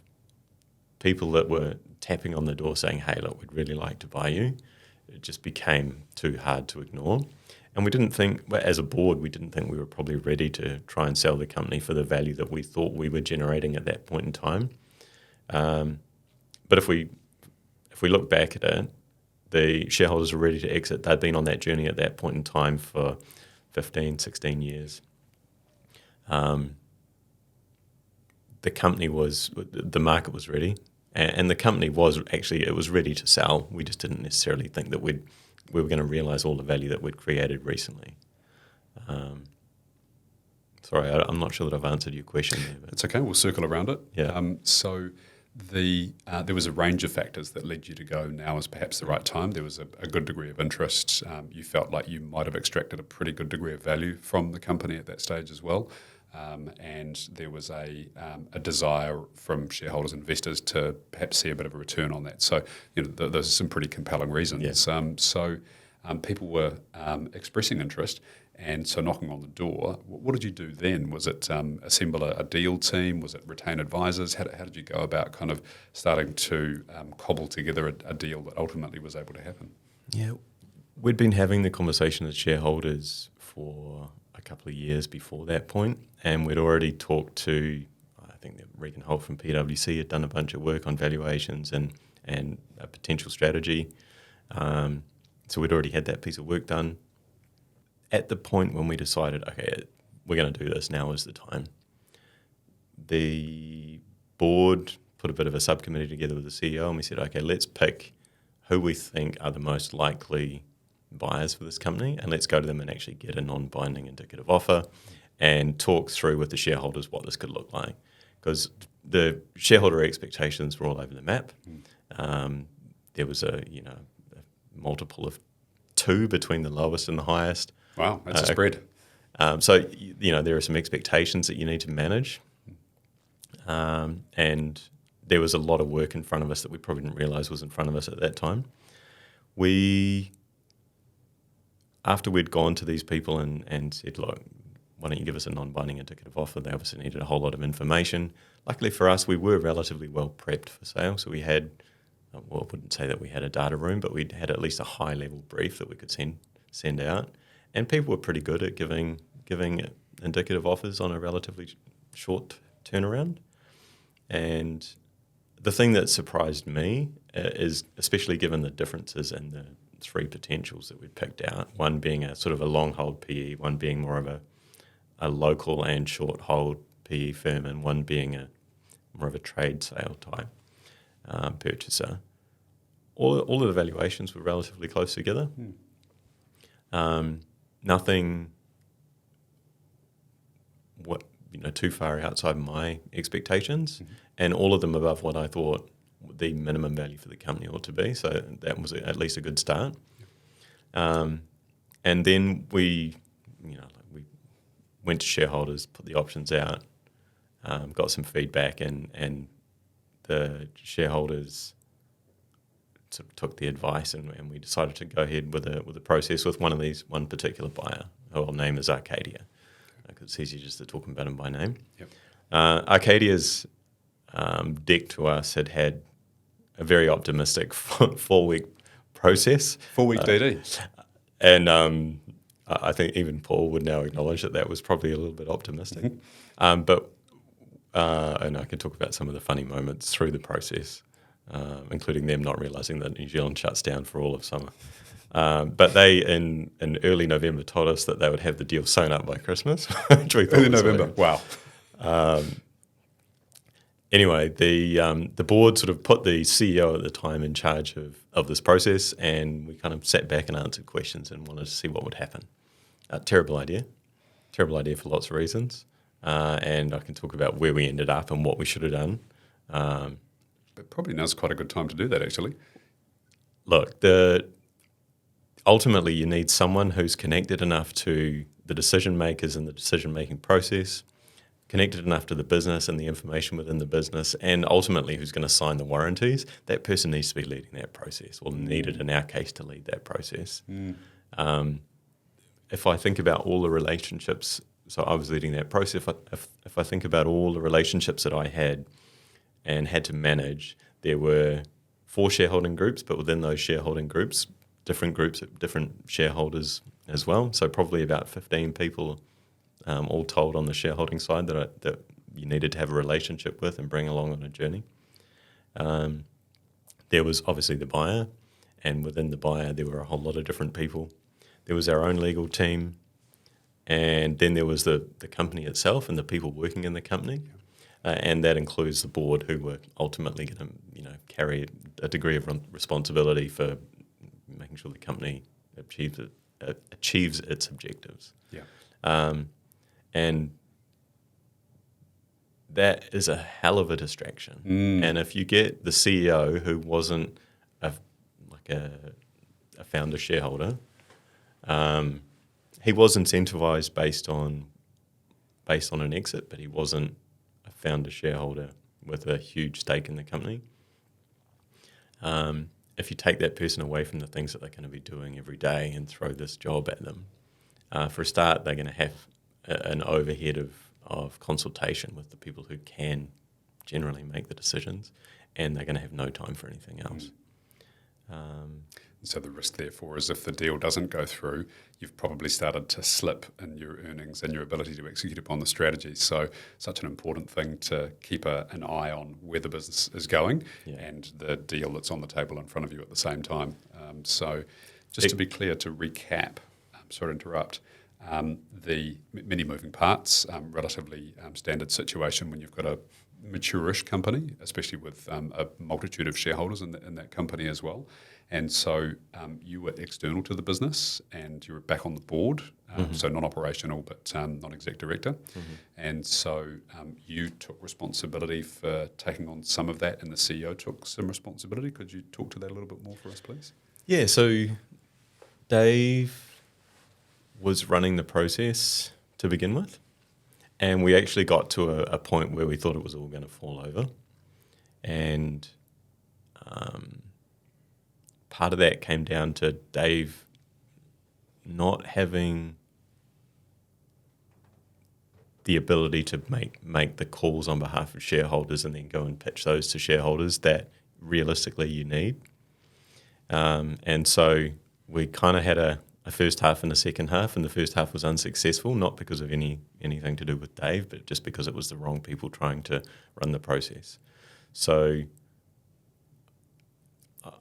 Speaker 2: people that were tapping on the door saying, "Hey, look, we'd really like to buy you," it just became too hard to ignore. And we didn't think, as a board, we didn't think we were probably ready to try and sell the company for the value that we thought we were generating at that point in time. But if we look back at it, the shareholders were ready to exit. They'd been on that journey at that point in time for 15, 16 years. The market was ready, and the company was ready to sell. We just didn't necessarily think that we were going to realise all the value that we'd created recently. Sorry, I'm not sure that I've answered your question there. But
Speaker 1: it's okay, we'll circle around it.
Speaker 2: Yeah.
Speaker 1: So there was a range of factors that led you to go now is perhaps the right time. There was a good degree of interest. You felt like you might have extracted a pretty good degree of value from the company at that stage as well. And there was a desire from shareholders, investors to perhaps see a bit of a return on that. So, those are some pretty compelling reasons.
Speaker 2: Yeah.
Speaker 1: People were expressing interest, and so knocking on the door. What did you do then? Was it assemble a deal team? Was it retain advisors? How did you go about kind of starting to cobble together a deal that ultimately was able to happen?
Speaker 2: Yeah, we'd been having the conversation as shareholders for a couple of years before that point, and we'd already talked to, I think that Regan Holt from PwC had done a bunch of work on valuations and a potential strategy. So we'd already had that piece of work done. At the point when we decided, okay, we're going to do this, now is the time, the board put a bit of a subcommittee together with the CEO, and we said, okay, let's pick who we think are the most likely buyers for this company, and let's go to them and actually get a non-binding indicative offer and talk through with the shareholders what this could look like. Because the shareholder expectations were all over the map. There was a multiple of 2 between the lowest and the highest.
Speaker 1: Wow, that's a spread.
Speaker 2: So there are some expectations that you need to manage. And there was a lot of work in front of us that we probably didn't realise was in front of us at that time. After we'd gone to these people and said, look, why don't you give us a non-binding indicative offer? They obviously needed a whole lot of information. Luckily for us, we were relatively well prepped for sale. So we had, I wouldn't say that we had a data room, but we had at least a high-level brief that we could send out. And people were pretty good at giving indicative offers on a relatively short turnaround. And the thing that surprised me is, especially given the differences in the 3 potentials that we'd picked out, one being a sort of a long hold PE, one being more of a local and short hold PE firm, and one being more of a trade sale type purchaser. all of the valuations were relatively close together. Nothing too far outside my expectations, and all of them above what I thought the minimum value for the company ought to be. So that was at least a good start. And then we went to shareholders, put the options out, got some feedback, and the shareholders sort of took the advice, and we decided to go ahead with a process with one particular buyer, who I'll name as Arcadia, because it's easier just to talk about them by name.
Speaker 1: Yep.
Speaker 2: Arcadia's deck to us had a very optimistic 4-week process.
Speaker 1: 4-week DD.
Speaker 2: And I think even Paul would now acknowledge that was probably a little bit optimistic. And I can talk about some of the funny moments through the process, including them not realising that New Zealand shuts down for all of summer. But they, in early November, told us that they would have the deal sewn up by Christmas. Which we thought
Speaker 1: Early November, wow.
Speaker 2: Anyway, the board sort of put the CEO at the time in charge of this process, and we kind of sat back and answered questions and wanted to see what would happen. Terrible idea for lots of reasons, and I can talk about where we ended up and what we should have done.
Speaker 1: But probably now's quite a good time to do that, actually.
Speaker 2: Look, ultimately you need someone who's connected enough to the decision makers in the decision-making process, connected enough to the business and the information within the business, and ultimately who's going to sign the warranties. That person needs to be leading that process, or needed in our case to lead that process. If I think about all the relationships, so I was leading that process, if I think about all the relationships that I had and had to manage, there were 4 shareholding groups, but within those shareholding groups, different shareholders as well. So probably about 15 people all told on the shareholding side that you needed to have a relationship with and bring along on a journey. There was obviously the buyer, and within the buyer there were a whole lot of different people. There was our own legal team, and then there was the company itself and the people working in the company, and that includes the board, who were ultimately going to carry a degree of responsibility for making sure the company achieves its objectives.
Speaker 1: Yeah.
Speaker 2: And that is a hell of a distraction. And if you get the CEO who wasn't a founder shareholder, he was incentivized based on an exit, but he wasn't a founder shareholder with a huge stake in the company. If you take that person away from the things that they're going to be doing every day and throw this job at them, for a start, they're going to have an overhead of consultation with the people who can generally make the decisions, and they're going to have no time for anything else.
Speaker 1: So the risk, therefore, is if the deal doesn't go through, you've probably started to slip in your earnings and your ability to execute upon the strategy. So such an important thing to keep an eye on where the business is going and the deal that's on the table in front of you at the same time. So just to be clear, to recap, sorry to interrupt, the many moving parts, relatively standard situation when you've got a mature-ish company, especially with a multitude of shareholders in that company as well. And so you were external to the business and you were back on the board, so non-operational but non-exec director. And so you took responsibility for taking on some of that, and the CEO took some responsibility. Could you talk to that a little bit more for us, please?
Speaker 2: Yeah, so Dave was running the process to begin with, and we actually got to a point where we thought it was all going to fall over. And part of that came down to Dave not having the ability to make the calls on behalf of shareholders and then go and pitch those to shareholders that realistically you need. And so we kind of had a first half and a second half, and the first half was unsuccessful, not because of anything to do with Dave, but just because it was the wrong people trying to run the process. So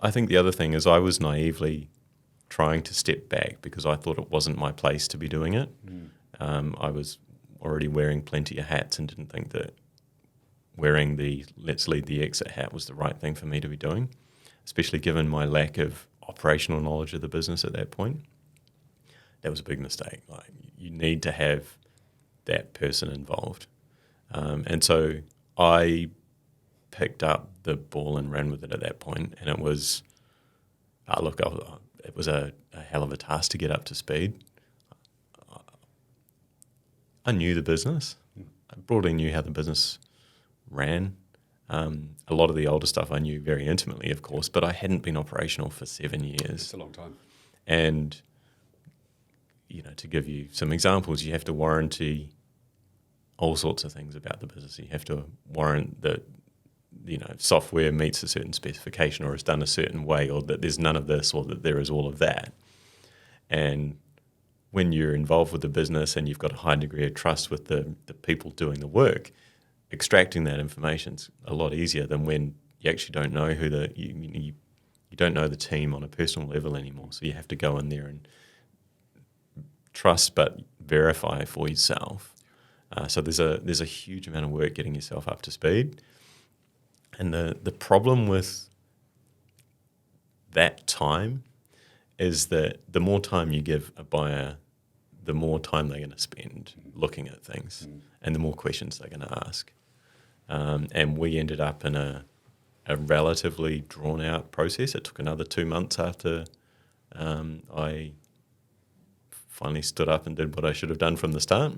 Speaker 2: I think the other thing is I was naively trying to step back because I thought it wasn't my place to be doing it. I was already wearing plenty of hats and didn't think that wearing the let's lead the exit hat was the right thing for me to be doing. especially given my lack of operational knowledge of the business at that point. That was a big mistake. Like, you need to have that person involved. And so I picked up the ball and ran with it at that point, and it was, it was a hell of a task to get up to speed. I knew the business. I broadly knew how the business ran. A lot of the older stuff I knew very intimately, of course, but I hadn't been operational for 7 years.
Speaker 1: It's a long time.
Speaker 2: And, to give you some examples, you have to warranty all sorts of things about the business. You have to warrant that, software meets a certain specification or is done a certain way, or that there's none of this or that there is all of that. And when you're involved with the business and you've got a high degree of trust with the people doing the work, extracting that information's a lot easier than when you actually don't know you don't know the team on a personal level anymore. So you have to go in there and trust but verify for yourself. So there's a huge amount of work getting yourself up to speed. And the problem with that time is that the more time you give a buyer, the more time they're going to spend looking at things and the more questions they're going to ask. And we ended up in a relatively drawn-out process. It took another 2 months after I finally stood up and did what I should have done from the start.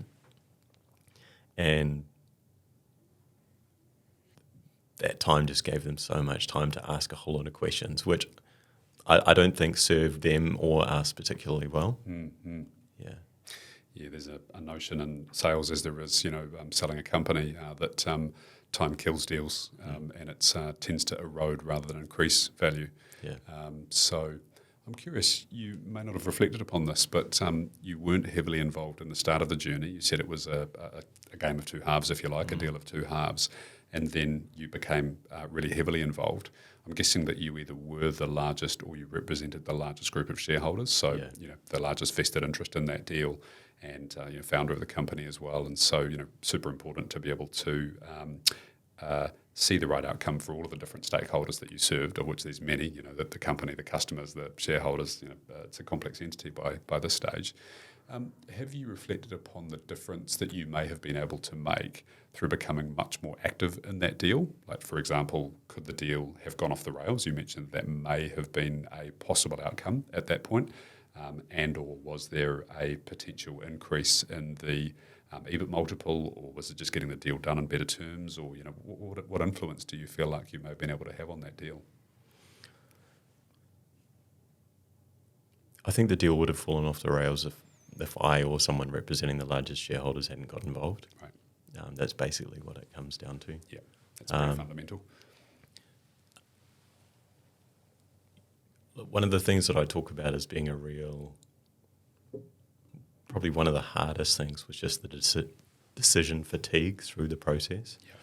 Speaker 2: And that time just gave them so much time to ask a whole lot of questions, which I don't think served them or us particularly well.
Speaker 1: Mm-hmm.
Speaker 2: Yeah.
Speaker 1: Yeah, there's a notion in sales, as there is, selling a company, that time kills deals, and it tends to erode rather than increase value.
Speaker 2: Yeah.
Speaker 1: So I'm curious, you may not have reflected upon this, but you weren't heavily involved in the start of the journey. You said it was a game of two halves, if you like, a deal of two halves, and then you became really heavily involved. I'm guessing that you either were the largest or you represented the largest group of shareholders, so the largest vested interest in that deal, and founder of the company as well. And so super important to be able to see the right outcome for all of the different stakeholders that you served, of which there's many. The company, the customers, the shareholders. It's a complex entity by this stage. Have you reflected upon the difference that you may have been able to make through becoming much more active in that deal? Like, for example, could the deal have gone off the rails? You mentioned that may have been a possible outcome at that point, and or was there a potential increase in the EBIT multiple, or was it just getting the deal done on better terms, or what influence do you feel like you may have been able to have on that deal?
Speaker 2: I think the deal would have fallen off the rails if I or someone representing the largest shareholders hadn't got involved.
Speaker 1: Right.
Speaker 2: That's basically what it comes down to.
Speaker 1: Yeah, that's pretty fundamental.
Speaker 2: One of the things that I talk about as being probably one of the hardest things was just the decision fatigue through the process.
Speaker 1: Yeah.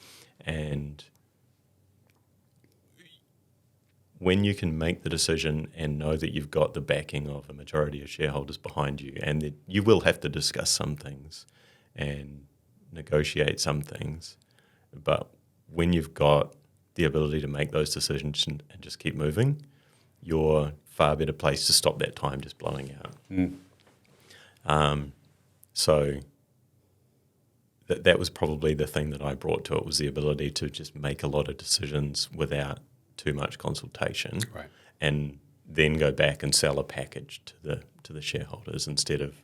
Speaker 2: And when you can make the decision and know that you've got the backing of a majority of shareholders behind you, and that you will have to discuss some things and negotiate some things, but when you've got the ability to make those decisions and just keep moving, you're far better placed to stop that time just blowing out. So that was probably the thing that I brought to it, was the ability to just make a lot of decisions without too much consultation,
Speaker 1: right,
Speaker 2: and then go back and sell a package to the shareholders instead of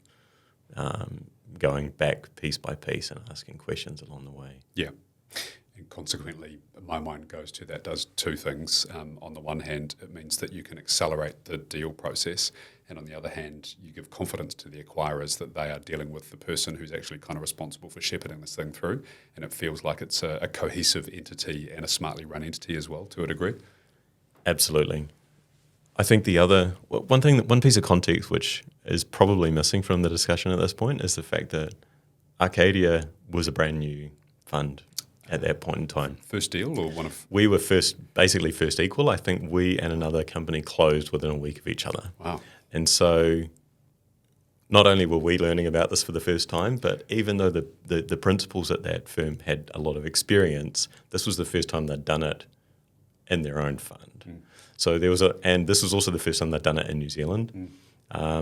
Speaker 2: going back piece by piece and asking questions along the way.
Speaker 1: Yeah. And consequently, my mind goes to that does two things. On the one hand, it means that you can accelerate the deal process, and on the other hand, you give confidence to the acquirers that they are dealing with the person who's actually kind of responsible for shepherding this thing through, and it feels like it's a cohesive entity and a smartly run entity as well, to a degree.
Speaker 2: Absolutely. I think one piece of context which is probably missing from the discussion at this point is the fact that Arcadia was a brand new fund at that point in time.
Speaker 1: First deal, or one of?
Speaker 2: We were basically first equal. I think we and another company closed within a week of each other.
Speaker 1: Wow.
Speaker 2: And so not only were we learning about this for the first time, but even though the principals at that firm had a lot of experience, this was the first time they'd done it in their own fund. So there was and this was also the first time they'd done it in New Zealand.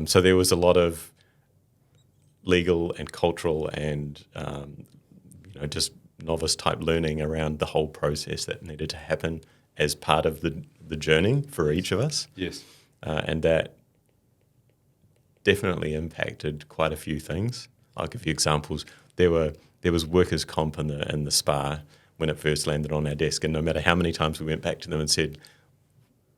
Speaker 2: So there was a lot of legal and cultural and just novice type learning around the whole process that needed to happen as part of the journey for each of us.
Speaker 1: Yes.
Speaker 2: And that definitely impacted quite a few things. I'll give you examples. There was workers' comp in the SPA when it first landed on our desk, and no matter how many times we went back to them and said,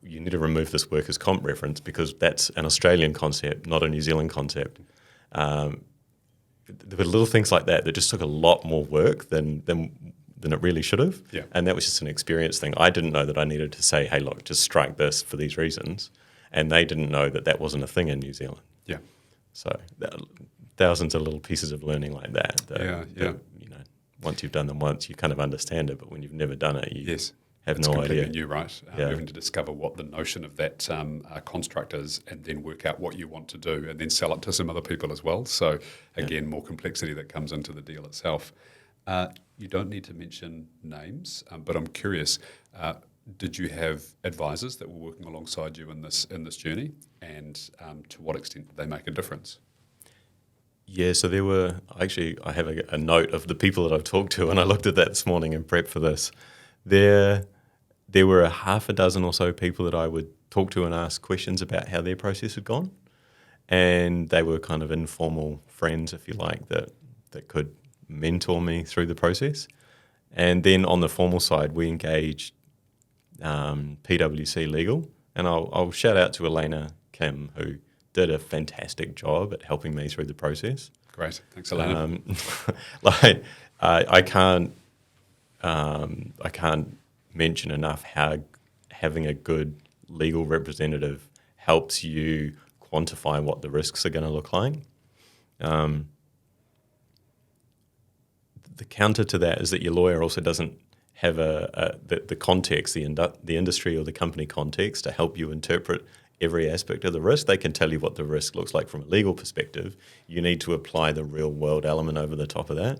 Speaker 2: you need to remove this workers' comp reference because that's an Australian concept, not a New Zealand concept. There were little things like that just took a lot more work than it really should have.
Speaker 1: Yeah.
Speaker 2: And that was just an experience thing. I didn't know that I needed to say, hey, look, just strike this for these reasons. And they didn't know that wasn't a thing in New Zealand.
Speaker 1: Yeah.
Speaker 2: So thousands of little pieces of learning like that.
Speaker 1: Yeah.
Speaker 2: Once you've done them once, you kind of understand it. But when you've never done it, you have
Speaker 1: it's
Speaker 2: no
Speaker 1: completely
Speaker 2: idea.
Speaker 1: new, right? Having to discover what the notion of that construct is and then work out what you want to do and then sell it to some other people as well. So, again, more complexity that comes into the deal itself. You don't need to mention names, but I'm curious, did you have advisors that were working alongside you in this journey? And to what extent did they make a difference?
Speaker 2: Yeah, so there were, I have a note of the people that I've talked to, and I looked at that this morning in prep for this. There were a half a dozen or so people that I would talk to and ask questions about how their process had gone. And they were kind of informal friends, if you like, that could mentor me through the process. And then on the formal side, we engaged PwC Legal. And I'll shout out to Elena Kim, who did a fantastic job at helping me through the process.
Speaker 1: Great. Thanks, Elena.
Speaker 2: I can't mention enough how having a good legal representative helps you quantify what the risks are going to look like. The counter to that is that your lawyer also doesn't have the context, the industry or the company context to help you interpret every aspect of the risk. They can tell you what the risk looks like from a legal perspective. You need to apply the real world element over the top of that.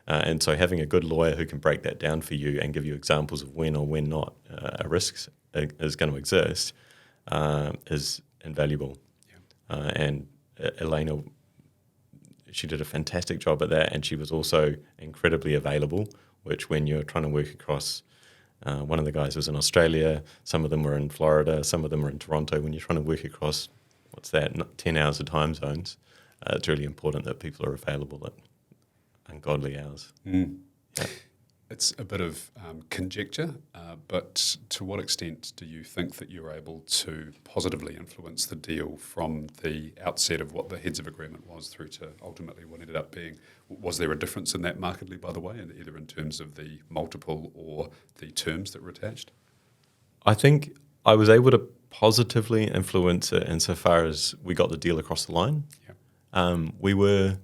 Speaker 2: And so having a good lawyer who can break that down for you and give you examples of when or when not a risk is going to exist is invaluable. Yeah. And Elena, she did a fantastic job at that, and she was also incredibly available, which when you're trying to work across, one of the guys was in Australia, some of them were in Florida, some of them were in Toronto. When you're trying to work across, 10 hours of time zones, it's really important that people are available at ungodly hours.
Speaker 1: Yeah. It's a bit of conjecture, but to what extent do you think that you're able to positively influence the deal from the outset of what the heads of agreement was through to ultimately what ended up being? Was there a difference in that markedly, by the way, either in terms of the multiple or the terms that were attached?
Speaker 2: I think I was able to positively influence it insofar as we got the deal across the line. Yeah. We were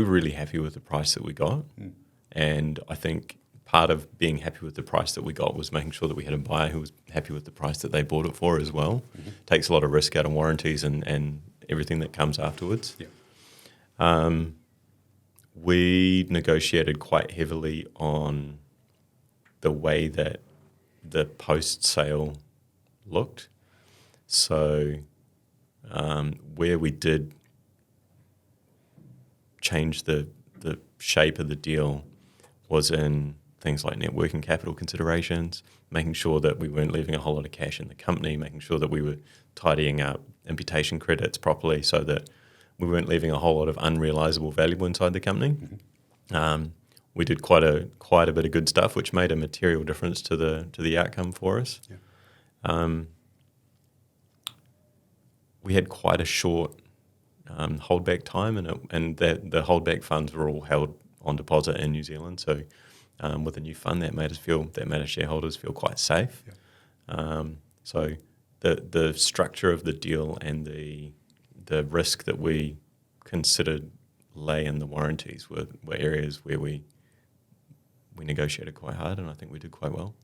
Speaker 2: really happy with the price that we got. And I think part of being happy with the price that we got was making sure that we had a buyer who was happy with the price that they bought it for as well. Takes a lot of risk out of warranties and everything that comes afterwards. Yeah. We negotiated quite heavily on the way that the post-sale looked. So where we did change the shape of the deal was in things like net working capital considerations, making sure that we weren't leaving a whole lot of cash in the company, making sure that we were tidying up imputation credits properly so that we weren't leaving a whole lot of unrealizable value inside the company. We did quite a bit of good stuff, which made a material difference to the outcome for us. Yeah. We had quite a short holdback time, and the holdback funds were all held on deposit in New Zealand. So with a new fund, that made our shareholders feel quite safe. Yeah. So the structure of the deal and the risk that we considered lay in the warranties were areas where we negotiated quite hard, and I think we did quite well.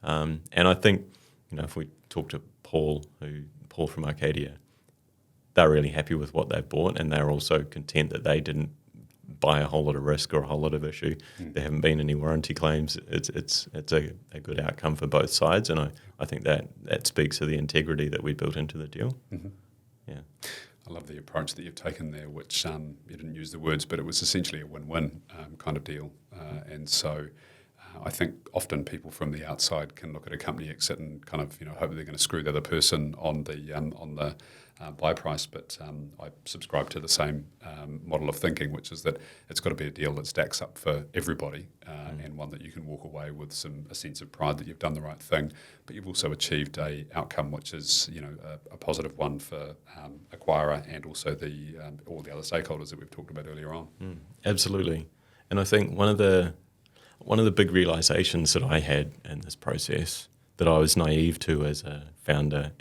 Speaker 2: And I think, if we talk to Paul from Arcadia, they're really happy with what they've bought, and they're also content that they didn't buy a whole lot of risk or a whole lot of issue. There haven't been any warranty claims. It's a good outcome for both sides, and I think that speaks to the integrity that we built into the deal. Yeah.
Speaker 1: I love the approach that you've taken there, which you didn't use the words, but it was essentially a win-win kind of deal. And so I think often people from the outside can look at a company exit and kind of hope they're going to screw the other person on the buy price. But I subscribe to the same model of thinking, which is that it's got to be a deal that stacks up for everybody and one that you can walk away with a sense of pride that you've done the right thing. But you've also achieved a outcome which is a positive one for acquirer and also all the other stakeholders that we've talked about earlier on.
Speaker 2: Absolutely. And I think one of the big realizations that I had in this process that I was naive to as a founder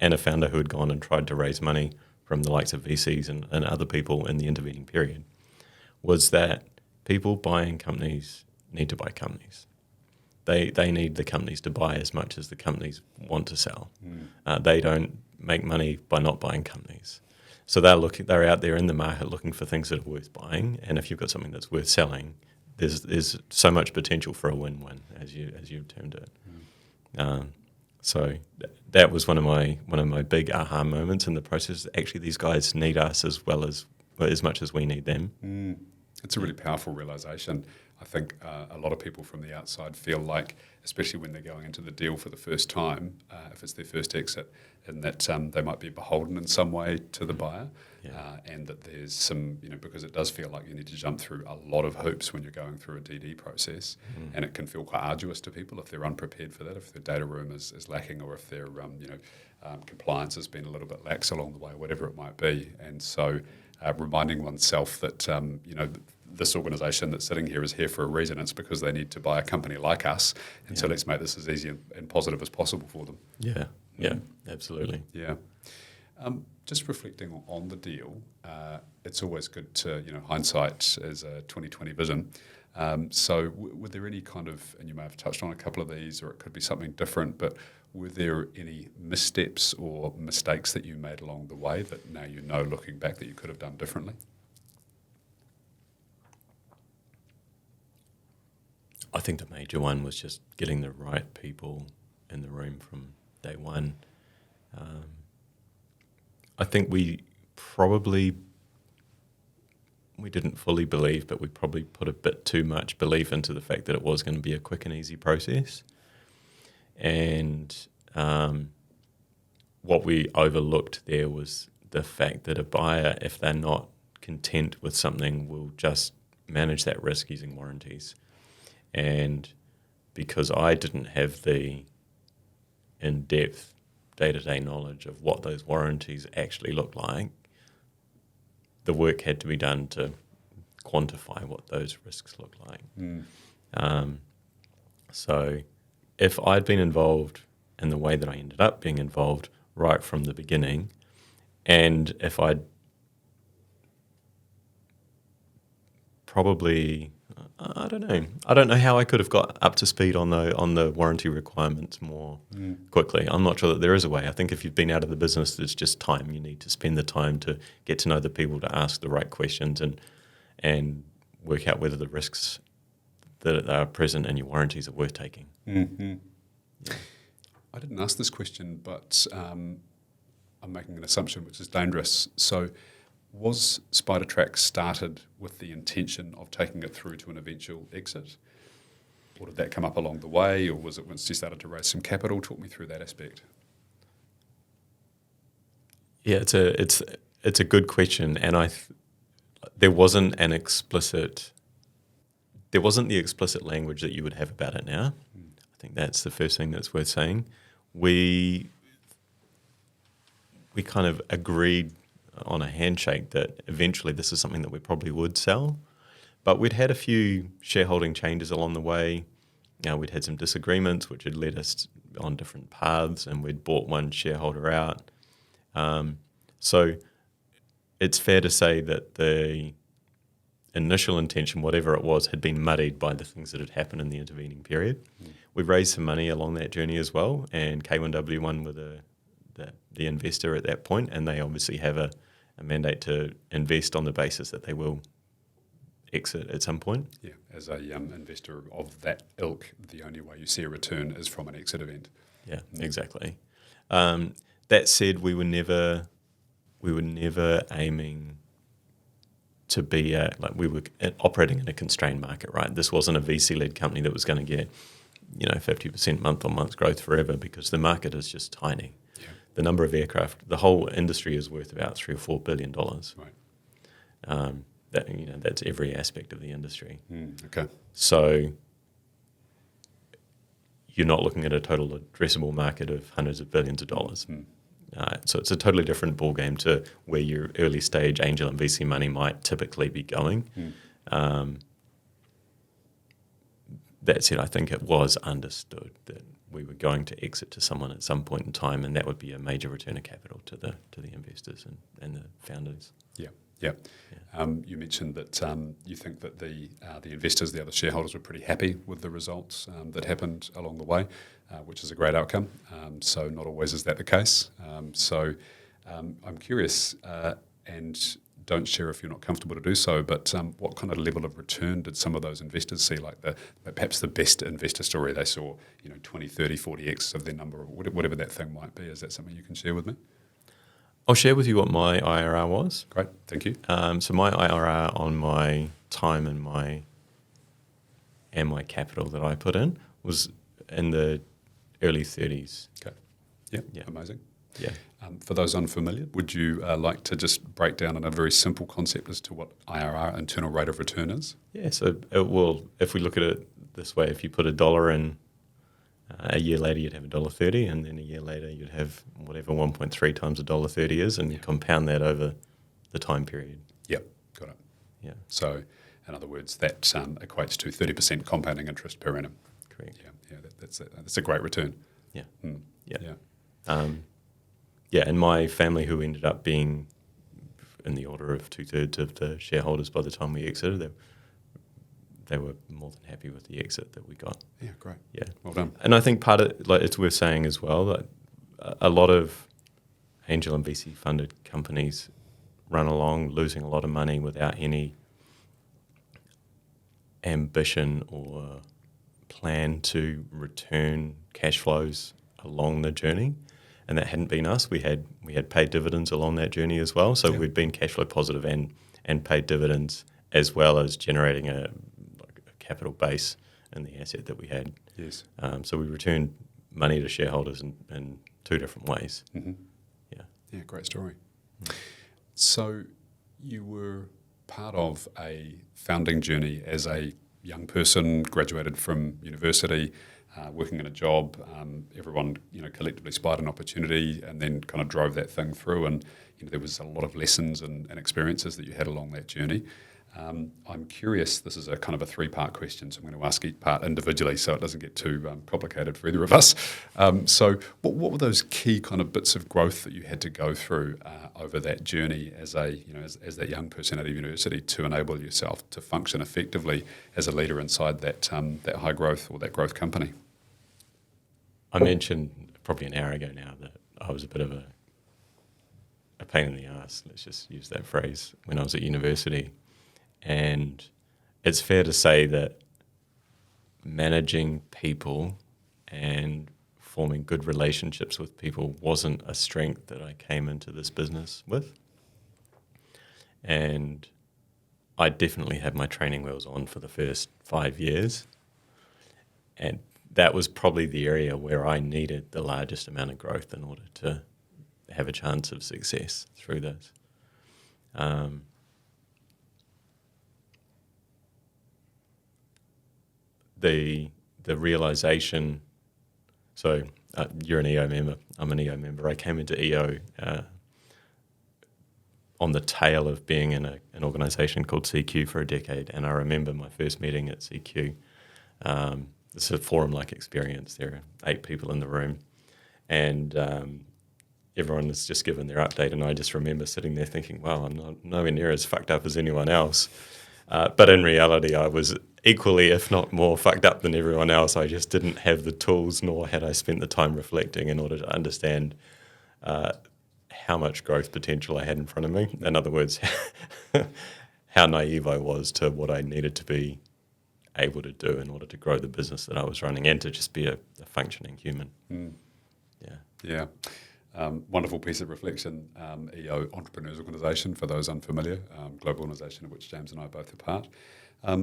Speaker 2: who had gone and tried to raise money from the likes of VCs and other people in the intervening period was that people buying companies need to buy companies. They need the companies to buy as much as the companies want to sell. They don't make money by not buying companies. So they're out there in the market looking for things that are worth buying, and if you've got something that's worth selling, there's so much potential for a win-win, as you termed it. So that was one of my big aha moments in the process. Actually, these guys need us as much as we need them.
Speaker 1: It's a really powerful realization. I think a lot of people from the outside feel like, especially when they're going into the deal for the first time, if it's their first exit, and that they might be beholden in some way to the buyer, and that there's some, because it does feel like you need to jump through a lot of hoops when you're going through a DD process, and it can feel quite arduous to people if they're unprepared for that, if their data room is lacking, or if their compliance has been a little bit lax along the way, whatever it might be. And so reminding oneself that, this organisation that's sitting here is here for a reason. It's because they need to buy a company like us, and so let's make this as easy and positive as possible for them.
Speaker 2: Yeah, absolutely.
Speaker 1: Yeah. Just reflecting on the deal, it's always good to, hindsight is a 20/20 vision. So were there any kind of, and you may have touched on a couple of these, or it could be something different, but were there any missteps or mistakes that you made along the way that now looking back, that you could have done differently?
Speaker 2: I think the major one was just getting the right people in the room from day one. I think we didn't fully believe, but we probably put a bit too much belief into the fact that it was going to be a quick and easy process. And what we overlooked there was the fact that a buyer, if they're not content with something, will just manage that risk using warranties. And because I didn't have the in-depth day-to-day knowledge of what those warranties actually look like, the work had to be done to quantify what those risks look like. So if I'd been involved in the way that I ended up being involved right from the beginning, and if I'd probably, I don't know how I could have got up to speed on the warranty requirements more quickly. I'm not sure that there is a way. I think if you've been out of the business, it's just time. You need to spend the time to get to know the people, to ask the right questions, and work out whether the risks that are present in your warranties are worth taking.
Speaker 1: Mm-hmm. Yeah. I didn't ask this question, but I'm making an assumption which is dangerous. So was Spidertrack started with the intention of taking it through to an eventual exit? Or did that come up along the way, or was it once you started to raise some capital? Talk me through that aspect.
Speaker 2: Yeah, it's a good question, and there wasn't the explicit language that you would have about it now. I think that's the first thing that's worth saying. We kind of agreed on a handshake that eventually this is something that we probably would sell, but we'd had a few shareholding changes along the way. We'd had some disagreements which had led us on different paths, and we'd bought one shareholder out. So it's fair to say that the initial intention, whatever it was, had been muddied by the things that had happened in the intervening period. We raised some money along that journey as well, and K1W1 were the investor at that point, and they obviously have a mandate to invest on the basis that they will exit at some point.
Speaker 1: Yeah, as a investor of that ilk, the only way you see a return is from an exit event.
Speaker 2: Yeah, exactly. That said, we were never aiming to be we were operating in a constrained market, right? This wasn't a VC-led company that was going to get 50% month-on-month growth forever, because the market is just tiny.
Speaker 1: Yeah.
Speaker 2: The number of aircraft, the whole industry is worth about $3 or $4 billion.
Speaker 1: Right.
Speaker 2: That's every aspect of the industry.
Speaker 1: Okay.
Speaker 2: So you're not looking at a total addressable market of hundreds of billions of dollars. So it's a totally different ballgame to where your early stage angel and VC money might typically be going. That said, I think it was understood that we were going to exit to someone at some point in time, and that would be a major return of capital to the investors and the founders.
Speaker 1: Yeah. You mentioned that you think that the investors, the other shareholders, were pretty happy with the results that happened along the way, which is a great outcome. So not always is that the case. I'm curious, and don't share if you're not comfortable to do so, but what kind of level of return did some of those investors see? Like perhaps the best investor story they saw, 20, 30, 40x of their number, or whatever that thing might be. Is that something you can share with me?
Speaker 2: I'll share with you what my IRR was.
Speaker 1: Great, thank you.
Speaker 2: So my IRR on my time and my capital that I put in was in the early 30s.
Speaker 1: Okay. Yeah. Amazing.
Speaker 2: Yeah.
Speaker 1: For those unfamiliar, would you like to just break down in a very simple concept as to what IRR, internal rate of return, is?
Speaker 2: Yeah, so if we look at it this way, if you put $1 in, a year later you'd have $1.30, and then a year later you'd have whatever 1.3 times $1.30 is, and you compound that over the time period.
Speaker 1: Yep, got it.
Speaker 2: Yeah.
Speaker 1: So, in other words, that equates to 30% compounding interest per annum.
Speaker 2: Correct.
Speaker 1: Yeah, that's a great return.
Speaker 2: Yeah.
Speaker 1: Yeah.
Speaker 2: Yeah, and my family, who ended up being in the order of 2/3 of the shareholders by the time we exited, they were more than happy with the exit that we got.
Speaker 1: Yeah, great.
Speaker 2: Yeah.
Speaker 1: Well done.
Speaker 2: And I think part of it's worth saying as well that a lot of angel and VC funded companies run along losing a lot of money without any ambition or plan to return cash flows along the journey. And that hadn't been us. We had paid dividends along that journey as well. So we'd been cash flow positive and paid dividends, as well as generating a capital base in the asset that we had.
Speaker 1: Yes.
Speaker 2: So we returned money to shareholders in two different ways.
Speaker 1: Mm-hmm.
Speaker 2: Yeah.
Speaker 1: Yeah, great story. So you were part of a founding journey as a young person, graduated from university, working in a job. Everyone, collectively spied an opportunity and then kind of drove that thing through. And there was a lot of lessons and experiences that you had along that journey. I'm curious, this is a kind of a three-part question, so I'm going to ask each part individually so it doesn't get too complicated for either of us. So what were those key kind of bits of growth that you had to go through over that journey as as that young person out of university to enable yourself to function effectively as a leader inside that high growth or that growth company?
Speaker 2: I mentioned probably an hour ago now that I was a bit of a pain in the ass, let's just use that phrase, when I was at university. And it's fair to say that managing people and forming good relationships with people wasn't a strength that I came into this business with. And I definitely had my training wheels on for the first 5 years. And that was probably the area where I needed the largest amount of growth in order to have a chance of success through this. The realization, so you're an EO member, I'm an EO member. I came into EO on the tail of being in an organisation called CQ for a decade, and I remember my first meeting at CQ. This is a forum-like experience. There are 8 people in the room, and everyone has just given their update, and I just remember sitting there thinking, wow, I'm not nowhere near as fucked up as anyone else. But in reality, I was equally, if not more, fucked up than everyone else. I just didn't have the tools, nor had I spent the time reflecting in order to understand how much growth potential I had in front of me. In other words, how naive I was to what I needed to be able to do in order to grow the business that I was running and to just be a functioning human.
Speaker 1: Yeah. Wonderful piece of reflection. EO, Entrepreneurs Organisation, for those unfamiliar, global organisation of which James and I are both a part.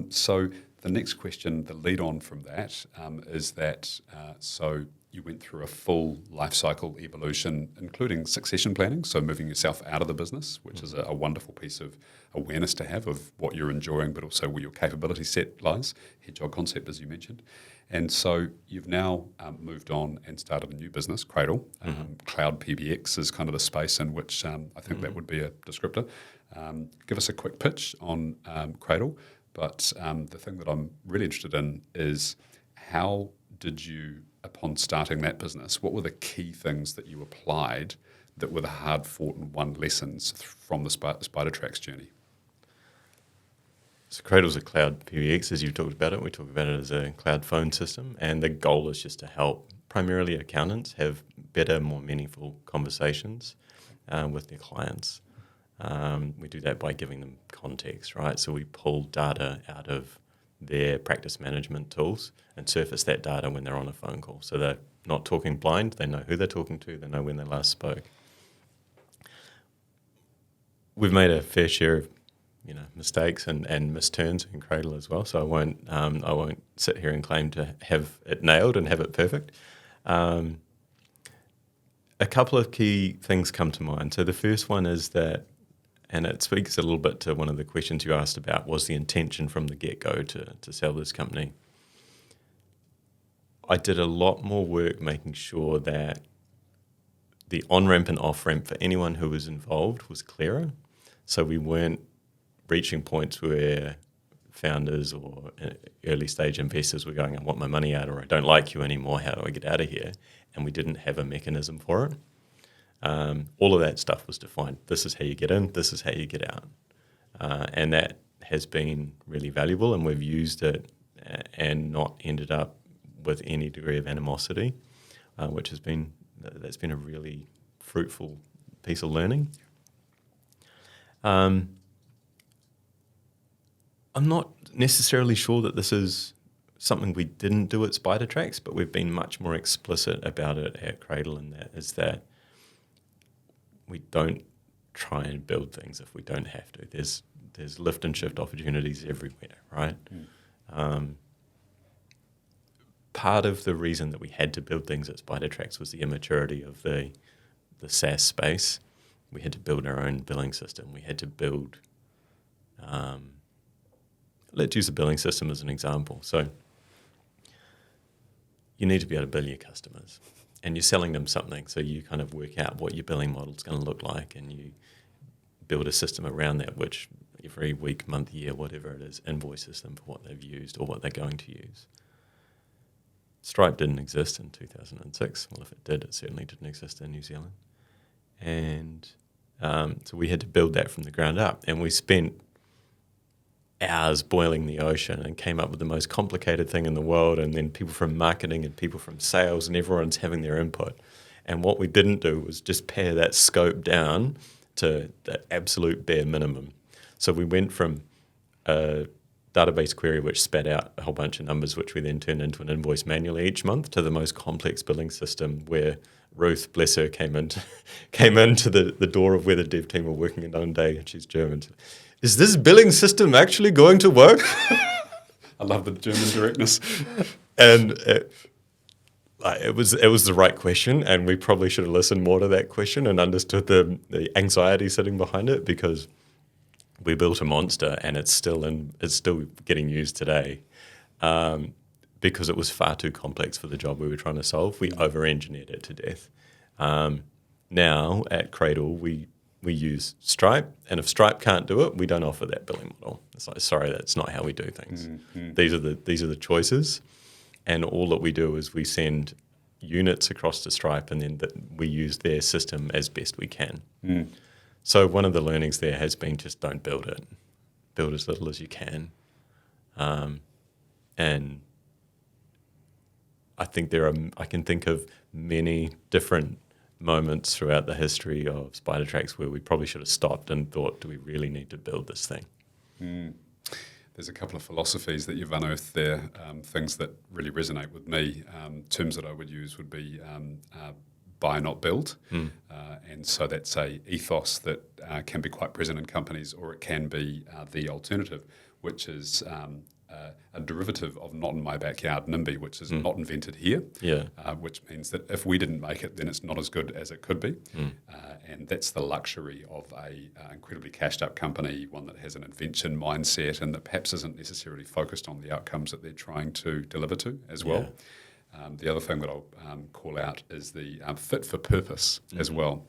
Speaker 1: So the next question, the lead on from that, is that so you went through a full life cycle evolution, including succession planning, so moving yourself out of the business, which is a wonderful piece of awareness to have of what you're enjoying, but also where your capability set lies, hedgehog concept, as you mentioned. And so you've now moved on and started a new business, Cradle. Cloud PBX is kind of the space in which I think that would be a descriptor. Give us a quick pitch on Cradle. But the thing that I'm really interested in is how did you, upon starting that business, what were the key things that you applied that were the hard-fought and won lessons from the SpiderTrack's journey?
Speaker 2: So Cradle's a cloud PBX, as you talked about it. We talk about it as a cloud phone system, and the goal is just to help primarily accountants have better, more meaningful conversations with their clients. We do that by giving them context, right? So we pull data out of their practice management tools and surface that data when they're on a phone call. So they're not talking blind, they know who they're talking to, they know when they last spoke. We've made a fair share of mistakes and misturns in Cradle as well, so I won't sit here and claim to have it nailed and have it perfect. A couple of key things come to mind. So the first one is that, and it speaks a little bit to one of the questions you asked about, was the intention from the get-go to sell this company. I did a lot more work making sure that the on-ramp and off-ramp for anyone who was involved was clearer. So we weren't reaching points where founders or early-stage investors were going, I want my money out, or I don't like you anymore, how do I get out of here? And we didn't have a mechanism for it. All of that stuff was defined. This is how you get in, this is how you get out. And that has been really valuable, and we've used it and not ended up with any degree of animosity, that's been a really fruitful piece of learning. I'm not necessarily sure that this is something we didn't do at SpiderTracks, but we've been much more explicit about it at Cradle, and that is that we don't try and build things if we don't have to. There's lift and shift opportunities everywhere, right? Part of the reason that we had to build things at SpiderTracks was the immaturity of the SaaS space. We had to build our own billing system. We had to build, let's use the billing system as an example. So you need to be able to bill your customers, and you're selling them something. So you kind of work out what your billing model is going to look like, and you build a system around that, which every week, month, year, whatever it is, invoices them for what they've used or what they're going to use. Stripe didn't exist in 2006. Well, if it did, it certainly didn't exist in New Zealand. And so we had to build that from the ground up. And we spent hours boiling the ocean and came up with the most complicated thing in the world. And then people from marketing and people from sales and everyone's having their input. And what we didn't do was just pare that scope down to the absolute bare minimum. So we went from a database query which spat out a whole bunch of numbers which we then turned into an invoice manually each month, to the most complex billing system where Ruth, bless her, came into the door of where the dev team were working in one day, and she's German. Is this billing system actually going to work?
Speaker 1: I love the German directness.
Speaker 2: And it was the right question, and we probably should have listened more to that question and understood the anxiety sitting behind it, because we built a monster, and it's still getting used today, because it was far too complex for the job we were trying to solve. We over-engineered it to death. Now at Cradle, we use Stripe, and if Stripe can't do it, we don't offer that billing model. It's like, sorry, that's not how we do things. Mm-hmm. These are the choices, and all that we do is we send units across to Stripe, and then we use their system as best we can. Mm. So one of the learnings there has been just don't build it. Build as little as you can. And I think I can think of many different moments throughout the history of SpiderTracks where we probably should have stopped and thought, do we really need to build this thing?
Speaker 1: There's a couple of philosophies that you've unearthed there, things that really resonate with me. Terms that I would use would be buy, not build. And so that's a ethos that can be quite present in companies, or it can be the alternative, which is a derivative of not in my backyard, NIMBY, which is not invented here, which means that if we didn't make it, then it's not as good as it could be. And that's the luxury of a incredibly cashed up company, one that has an invention mindset and that perhaps isn't necessarily focused on the outcomes that they're trying to deliver to as well. The other thing that I'll call out is the fit for purpose as well.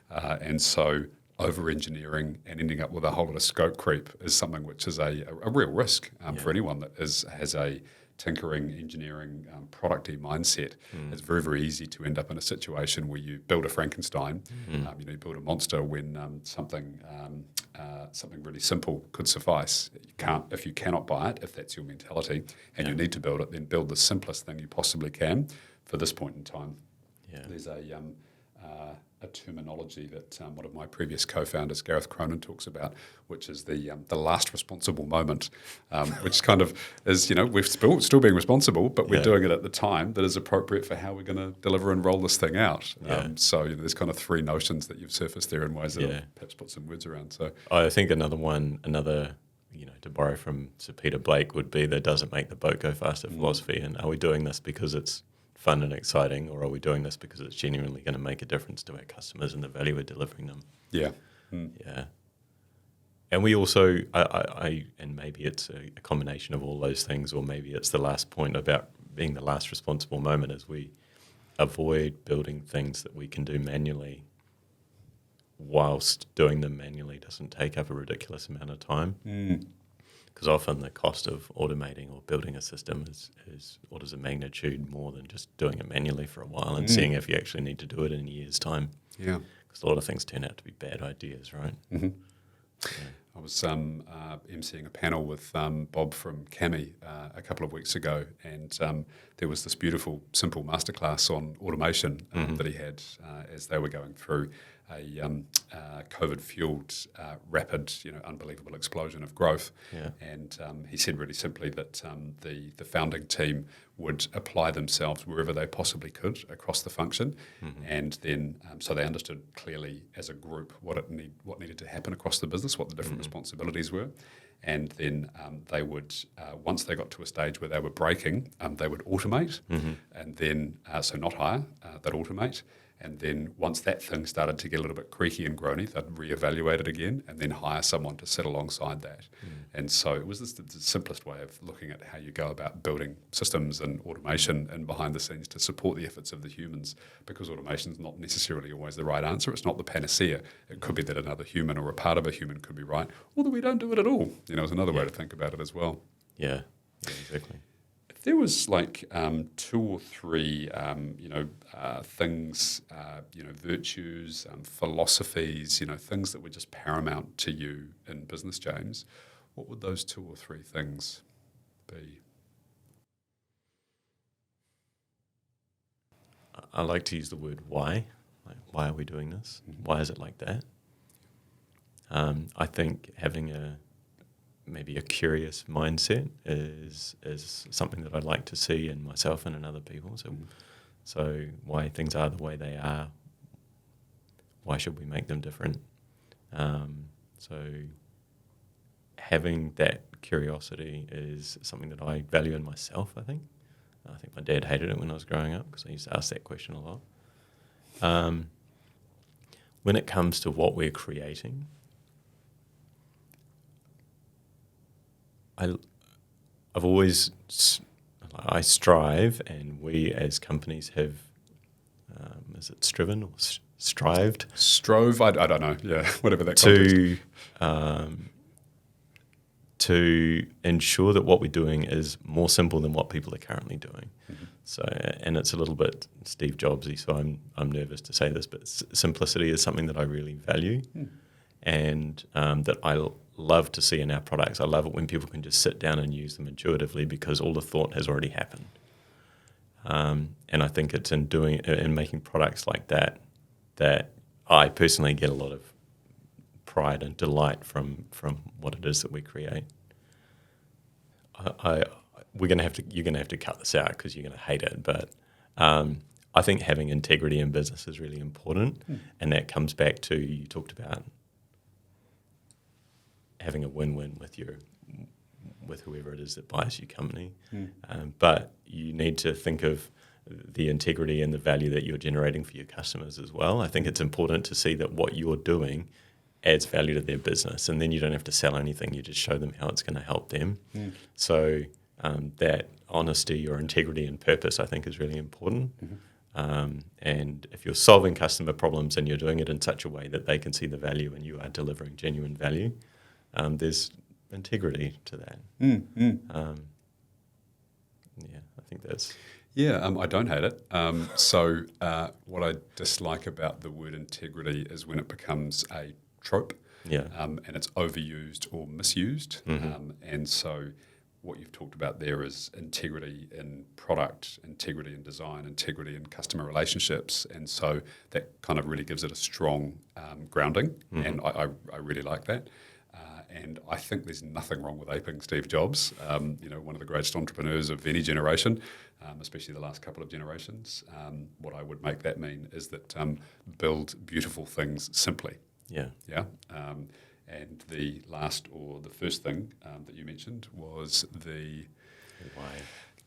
Speaker 1: And so over-engineering and ending up with a whole lot of scope creep is something which is a real risk for anyone that has a tinkering, engineering, product-y mindset. It's very, very easy to end up in a situation where you build a Frankenstein, you build a monster when something really simple could suffice. If you cannot buy it, if that's your mentality, and you need to build it, then build the simplest thing you possibly can for this point in time. There's a terminology that one of my previous co-founders, Gareth Cronin, talks about, which is the last responsible moment, which kind of is, we're still being responsible, but we're doing it at the time that is appropriate for how we're going to deliver and roll this thing out. So there's kind of three notions that you've surfaced there in ways that I'll perhaps put some words around. So
Speaker 2: I think another to borrow from Sir Peter Blake would be the doesn't make the boat go faster philosophy. And are we doing this because it's fun and exciting, or are we doing this because it's genuinely going to make a difference to our customers and the value we're delivering them? And we also, and maybe it's a combination of all those things, or maybe it's the last point about being the last responsible moment, as we avoid building things that we can do manually, whilst doing them manually doesn't take up a ridiculous amount of time. Because often the cost of automating or building a system is orders of magnitude more than just doing it manually for a while and seeing if you actually need to do it in a year's time. Because a lot of things turn out to be bad ideas, right?
Speaker 1: I was emceeing a panel with Bob from Comrie a couple of weeks ago, and there was this beautiful, simple masterclass on automation that he had as they were going through a COVID-fueled, rapid, unbelievable explosion of growth. And he said really simply that the founding team would apply themselves wherever they possibly could across the function, and then so they understood clearly as a group what needed to happen across the business, what the different responsibilities were. And then they would, once they got to a stage where they were breaking, they would automate, and then, so not hire, they'd automate. And then once that thing started to get a little bit creaky and groany, they'd reevaluate it again and then hire someone to sit alongside that. And so it was the simplest way of looking at how you go about building systems and automation and behind the scenes to support the efforts of the humans, because automation is not necessarily always the right answer. It's not the panacea. It could be that another human or a part of a human could be right, or that we don't do it at all. Is another way to think about it as well.
Speaker 2: Yeah, exactly.
Speaker 1: If there was like two or three, things, virtues, philosophies, things that were just paramount to you in business, James, what would those two or three things be?
Speaker 2: I like to use the word why. Like, why are we doing this? Why is it like that? I think having maybe a curious mindset is something that I'd like to see in myself and in other people. So why things are the way they are, why should we make them different? So having that curiosity is something that I value in myself, I think. I think my dad hated it when I was growing up because I used to ask that question a lot. When it comes to what we're creating, I strive, and we as companies have, is it striven or strived?
Speaker 1: Strove, I don't know, whatever that context.
Speaker 2: To ensure that what we're doing is more simple than what people are currently doing. So, and it's a little bit Steve Jobsy, so I'm nervous to say this, but simplicity is something that I really value, and that I love to see in our products. I love it when people can just sit down and use them intuitively because all the thought has already happened. And I think it's in making products like that I personally get a lot of pride and delight from what it is that we create. You're going to have to cut this out because you're going to hate it, but I think having integrity in business is really important, and that comes back to, you talked about having a win-win with whoever it is that buys your company, but you need to think of the integrity and the value that you're generating for your customers as well. I think it's important to see that what you're doing adds value to their business, and then you don't have to sell anything. You just show them how it's going to help them. So that honesty or integrity and purpose, I think, is really important. And if you're solving customer problems and you're doing it in such a way that they can see the value and you are delivering genuine value, there's integrity to that. I think that's...
Speaker 1: Yeah, I don't hate it. So what I dislike about the word integrity is when it becomes a trope, and it's overused or misused. And so what you've talked about there is integrity in product, integrity in design, integrity in customer relationships. And so that kind of really gives it a strong grounding, and I really like that. And I think there's nothing wrong with aping Steve Jobs, one of the greatest entrepreneurs of any generation, especially the last couple of generations. What I would make that mean is that build beautiful things simply. Yeah. And the first thing that you mentioned was the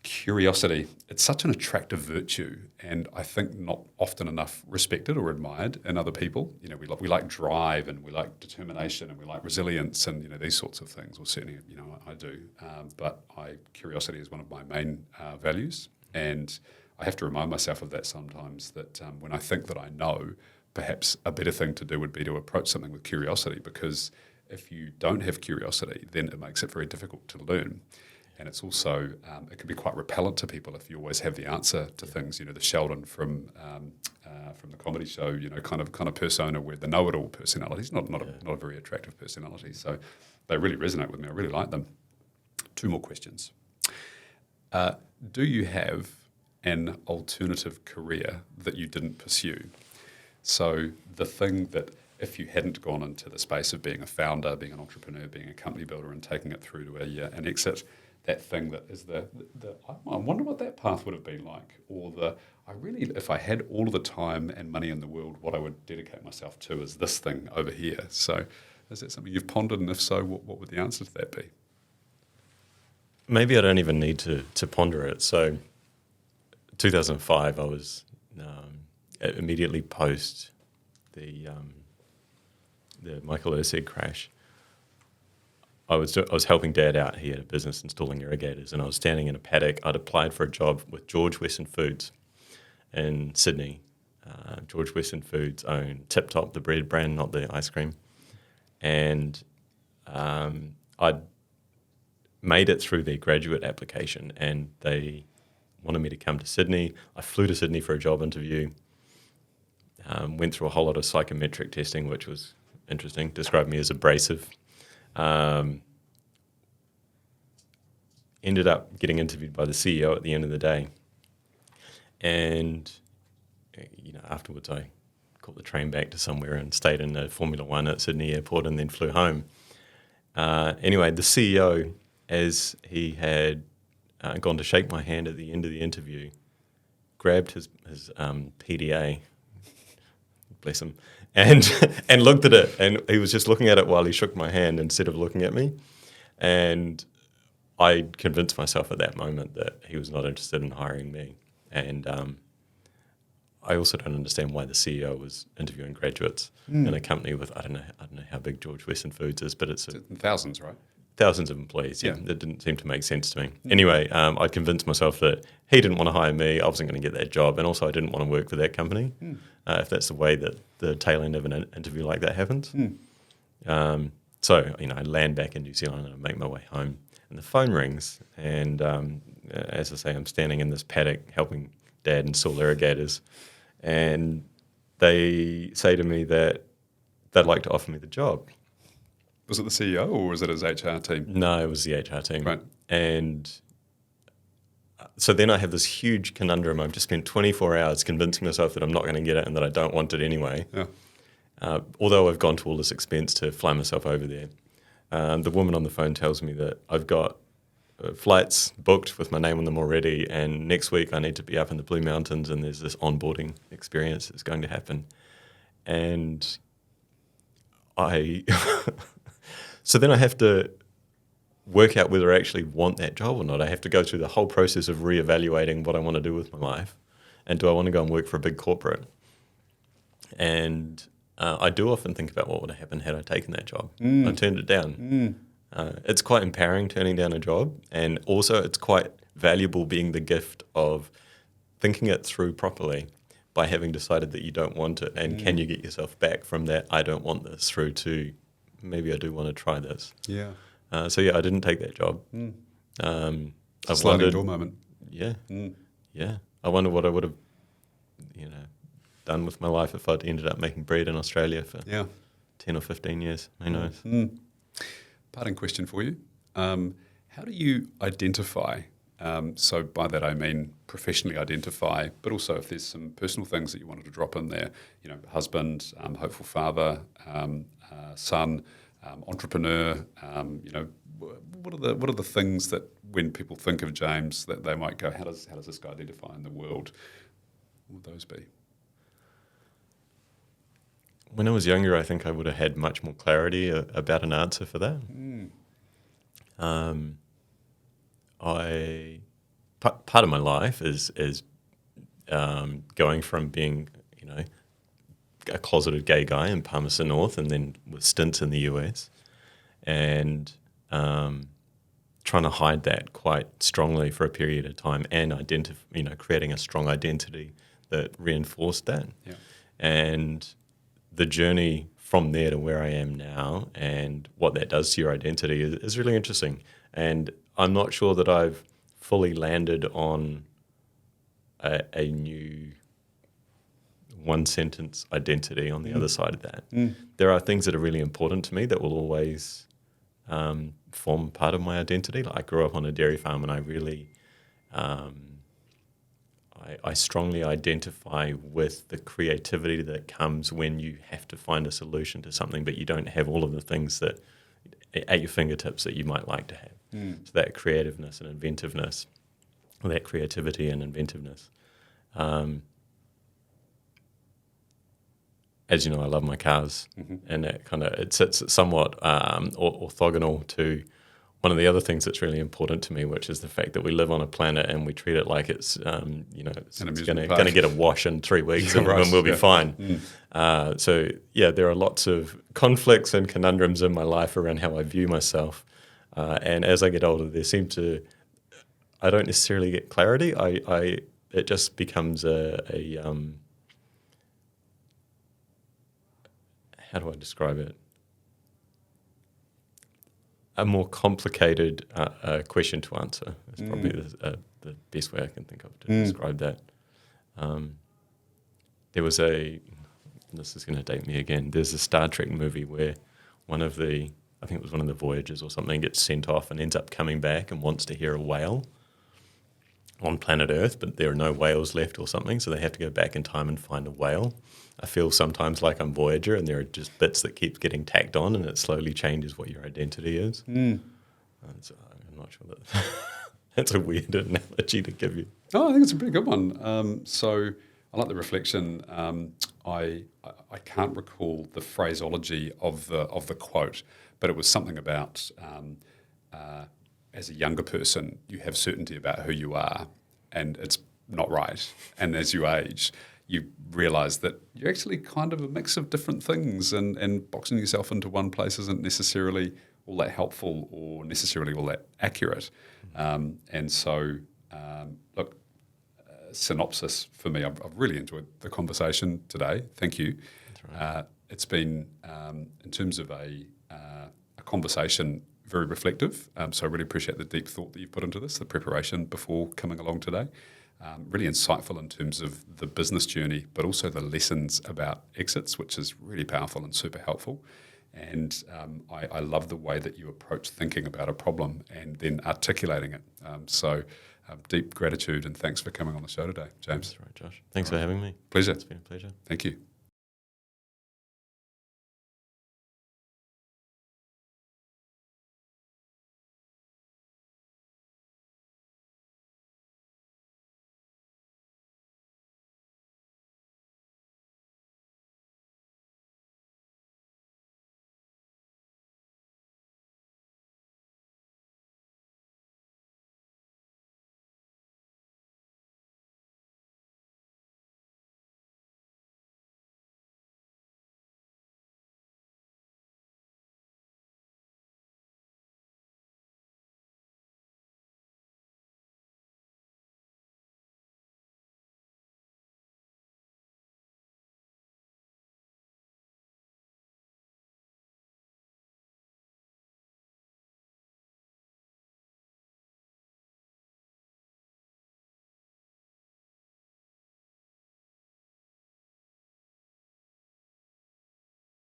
Speaker 1: curiosity. It's such an attractive virtue, and I think not often enough respected or admired in other people. We like drive, and we like determination, and we like resilience, and these sorts of things. Well, certainly, I do. But curiosity is one of my main values, and I have to remind myself of that sometimes. That when I think that I know, perhaps a better thing to do would be to approach something with curiosity, because if you don't have curiosity, then it makes it very difficult to learn. And it's also, it can be quite repellent to people if you always have the answer to things. The Sheldon from the comedy show, kind of persona, where the know-it-all personality is not a very attractive personality. So they really resonate with me. I really like them. 2 more questions. Do you have an alternative career that you didn't pursue? So the thing that, if you hadn't gone into the space of being a founder, being an entrepreneur, being a company builder, and taking it through to an exit, that thing that is I wonder what that path would have been like, or if I had all of the time and money in the world, what I would dedicate myself to is this thing over here. So is that something you've pondered, and if so, what would the answer to that be?
Speaker 2: Maybe I don't even need to ponder it. So 2005, I was immediately post the Michael Erseg crash. I was helping Dad out. He had a business installing irrigators, and I was standing in a paddock. I'd applied for a job with George Weston Foods in Sydney. George Weston Foods own Tip Top, the bread brand, not the ice cream. And I'd made it through their graduate application, and they wanted me to come to Sydney. I flew to Sydney for a job interview, went through a whole lot of psychometric testing, which was interesting, described me as abrasive. Ended up getting interviewed by the CEO at the end of the day. And, afterwards I caught the train back to somewhere and stayed in a Formula One at Sydney Airport and then flew home. Anyway, the CEO, as he had gone to shake my hand at the end of the interview, grabbed his PDA, bless him, and looked at it, and he was just looking at it while he shook my hand instead of looking at me. And I convinced myself at that moment that he was not interested in hiring me. And I also don't understand why the CEO was interviewing graduates in a company with, I don't know how big George Weston Foods is, but it's
Speaker 1: thousands, right?
Speaker 2: Thousands of employees, yeah. That didn't seem to make sense to me. Anyway, I convinced myself that he didn't want to hire me, I wasn't going to get that job, and also I didn't want to work for that company, if that's the way that the tail end of an interview like that happens. So, I land back in New Zealand and I make my way home, and the phone rings, and as I say, I'm standing in this paddock helping Dad install irrigators, and they say to me that they'd like to offer me the job.
Speaker 1: Was it the CEO or was it his HR team?
Speaker 2: No, it was the HR team.
Speaker 1: Right.
Speaker 2: And so then I have this huge conundrum. I've just spent 24 hours convincing myself that I'm not going to get it and that I don't want it anyway.
Speaker 1: Yeah.
Speaker 2: although I've gone to all this expense to fly myself over there, the woman on the phone tells me that I've got flights booked with my name on them already, and next week I need to be up in the Blue Mountains, and there's this onboarding experience that's going to happen. And so then I have to work out whether I actually want that job or not. I have to go through the whole process of reevaluating what I want to do with my life, and do I want to go and work for a big corporate? And I do often think about what would have happened had I taken that job. I turned it down. It's quite empowering turning down a job, and also it's quite valuable being the gift of thinking it through properly by having decided that you don't want it, and can you get yourself back from that I don't want this through to maybe I do want to try this.
Speaker 1: Yeah.
Speaker 2: So I didn't take that job. I've
Speaker 1: Sliding door moment.
Speaker 2: Yeah. Yeah. I wonder what I would have, done with my life if I'd ended up making bread in Australia for 10 or 15 years. Who knows?
Speaker 1: Parting question for you. How do you identify, so by that I mean professionally identify, but also if there's some personal things that you wanted to drop in there, husband, hopeful father, son, entrepreneur, what are the things that when people think of James that they might go, how does this guy identify in the world? What would those be?
Speaker 2: When I was younger, I think I would have had much more clarity about an answer for that. Part of my life is going from being, a closeted gay guy in Palmerston North, and then with stints in the US, and trying to hide that quite strongly for a period of time, and creating a strong identity that reinforced that.
Speaker 1: Yeah.
Speaker 2: And the journey from there to where I am now and what that does to your identity is really interesting. And I'm not sure that I've fully landed on a new one-sentence identity on the other side of that. There are things that are really important to me that will always form part of my identity. Like I grew up on a dairy farm, and I really... I strongly identify with the creativity that comes when you have to find a solution to something, but you don't have all of the things that at your fingertips that you might like to have. So that creativeness and inventiveness, or that creativity and inventiveness. As you know, I love my cars, and that it sits somewhat orthogonal to one of the other things that's really important to me, which is the fact that we live on a planet and we treat it like it's going to get a wash in 3 weeks and we'll be fine. So there are lots of conflicts and conundrums in my life around how I view myself. And as I get older, I don't necessarily get clarity. It just becomes how do I describe it? A more complicated question to answer is probably the best way I can think of to describe that. There was this is going to date me again, there's a Star Trek movie where I think it was one of the Voyagers or something, gets sent off and ends up coming back and wants to hear a whale on planet Earth, but there are no whales left or something, so they have to go back in time and find a whale. I feel sometimes like I'm Voyager, and there are just bits that keep getting tacked on, and it slowly changes what your identity is. So I'm not sure that that's a weird analogy to give you.
Speaker 1: Oh, I think it's a pretty good one. So I like the reflection. I can't recall the phraseology of the quote, but it was something about as a younger person, you have certainty about who you are, and it's not right. And as you age, you realise that you're actually kind of a mix of different things, and boxing yourself into one place isn't necessarily all that helpful or necessarily all that accurate. And so, synopsis for me, I've really enjoyed the conversation today. Thank you.
Speaker 2: That's right.
Speaker 1: It's been, in terms of a conversation, very reflective. So I really appreciate the deep thought that you've put into this, the preparation before coming along today. Really insightful in terms of the business journey, but also the lessons about exits, which is really powerful and super helpful. And I love the way that you approach thinking about a problem and then articulating it. So deep gratitude and thanks for coming on the show today, James.
Speaker 2: That's right, Josh. Thanks for having me.
Speaker 1: Pleasure.
Speaker 2: It's been a pleasure.
Speaker 1: Thank you.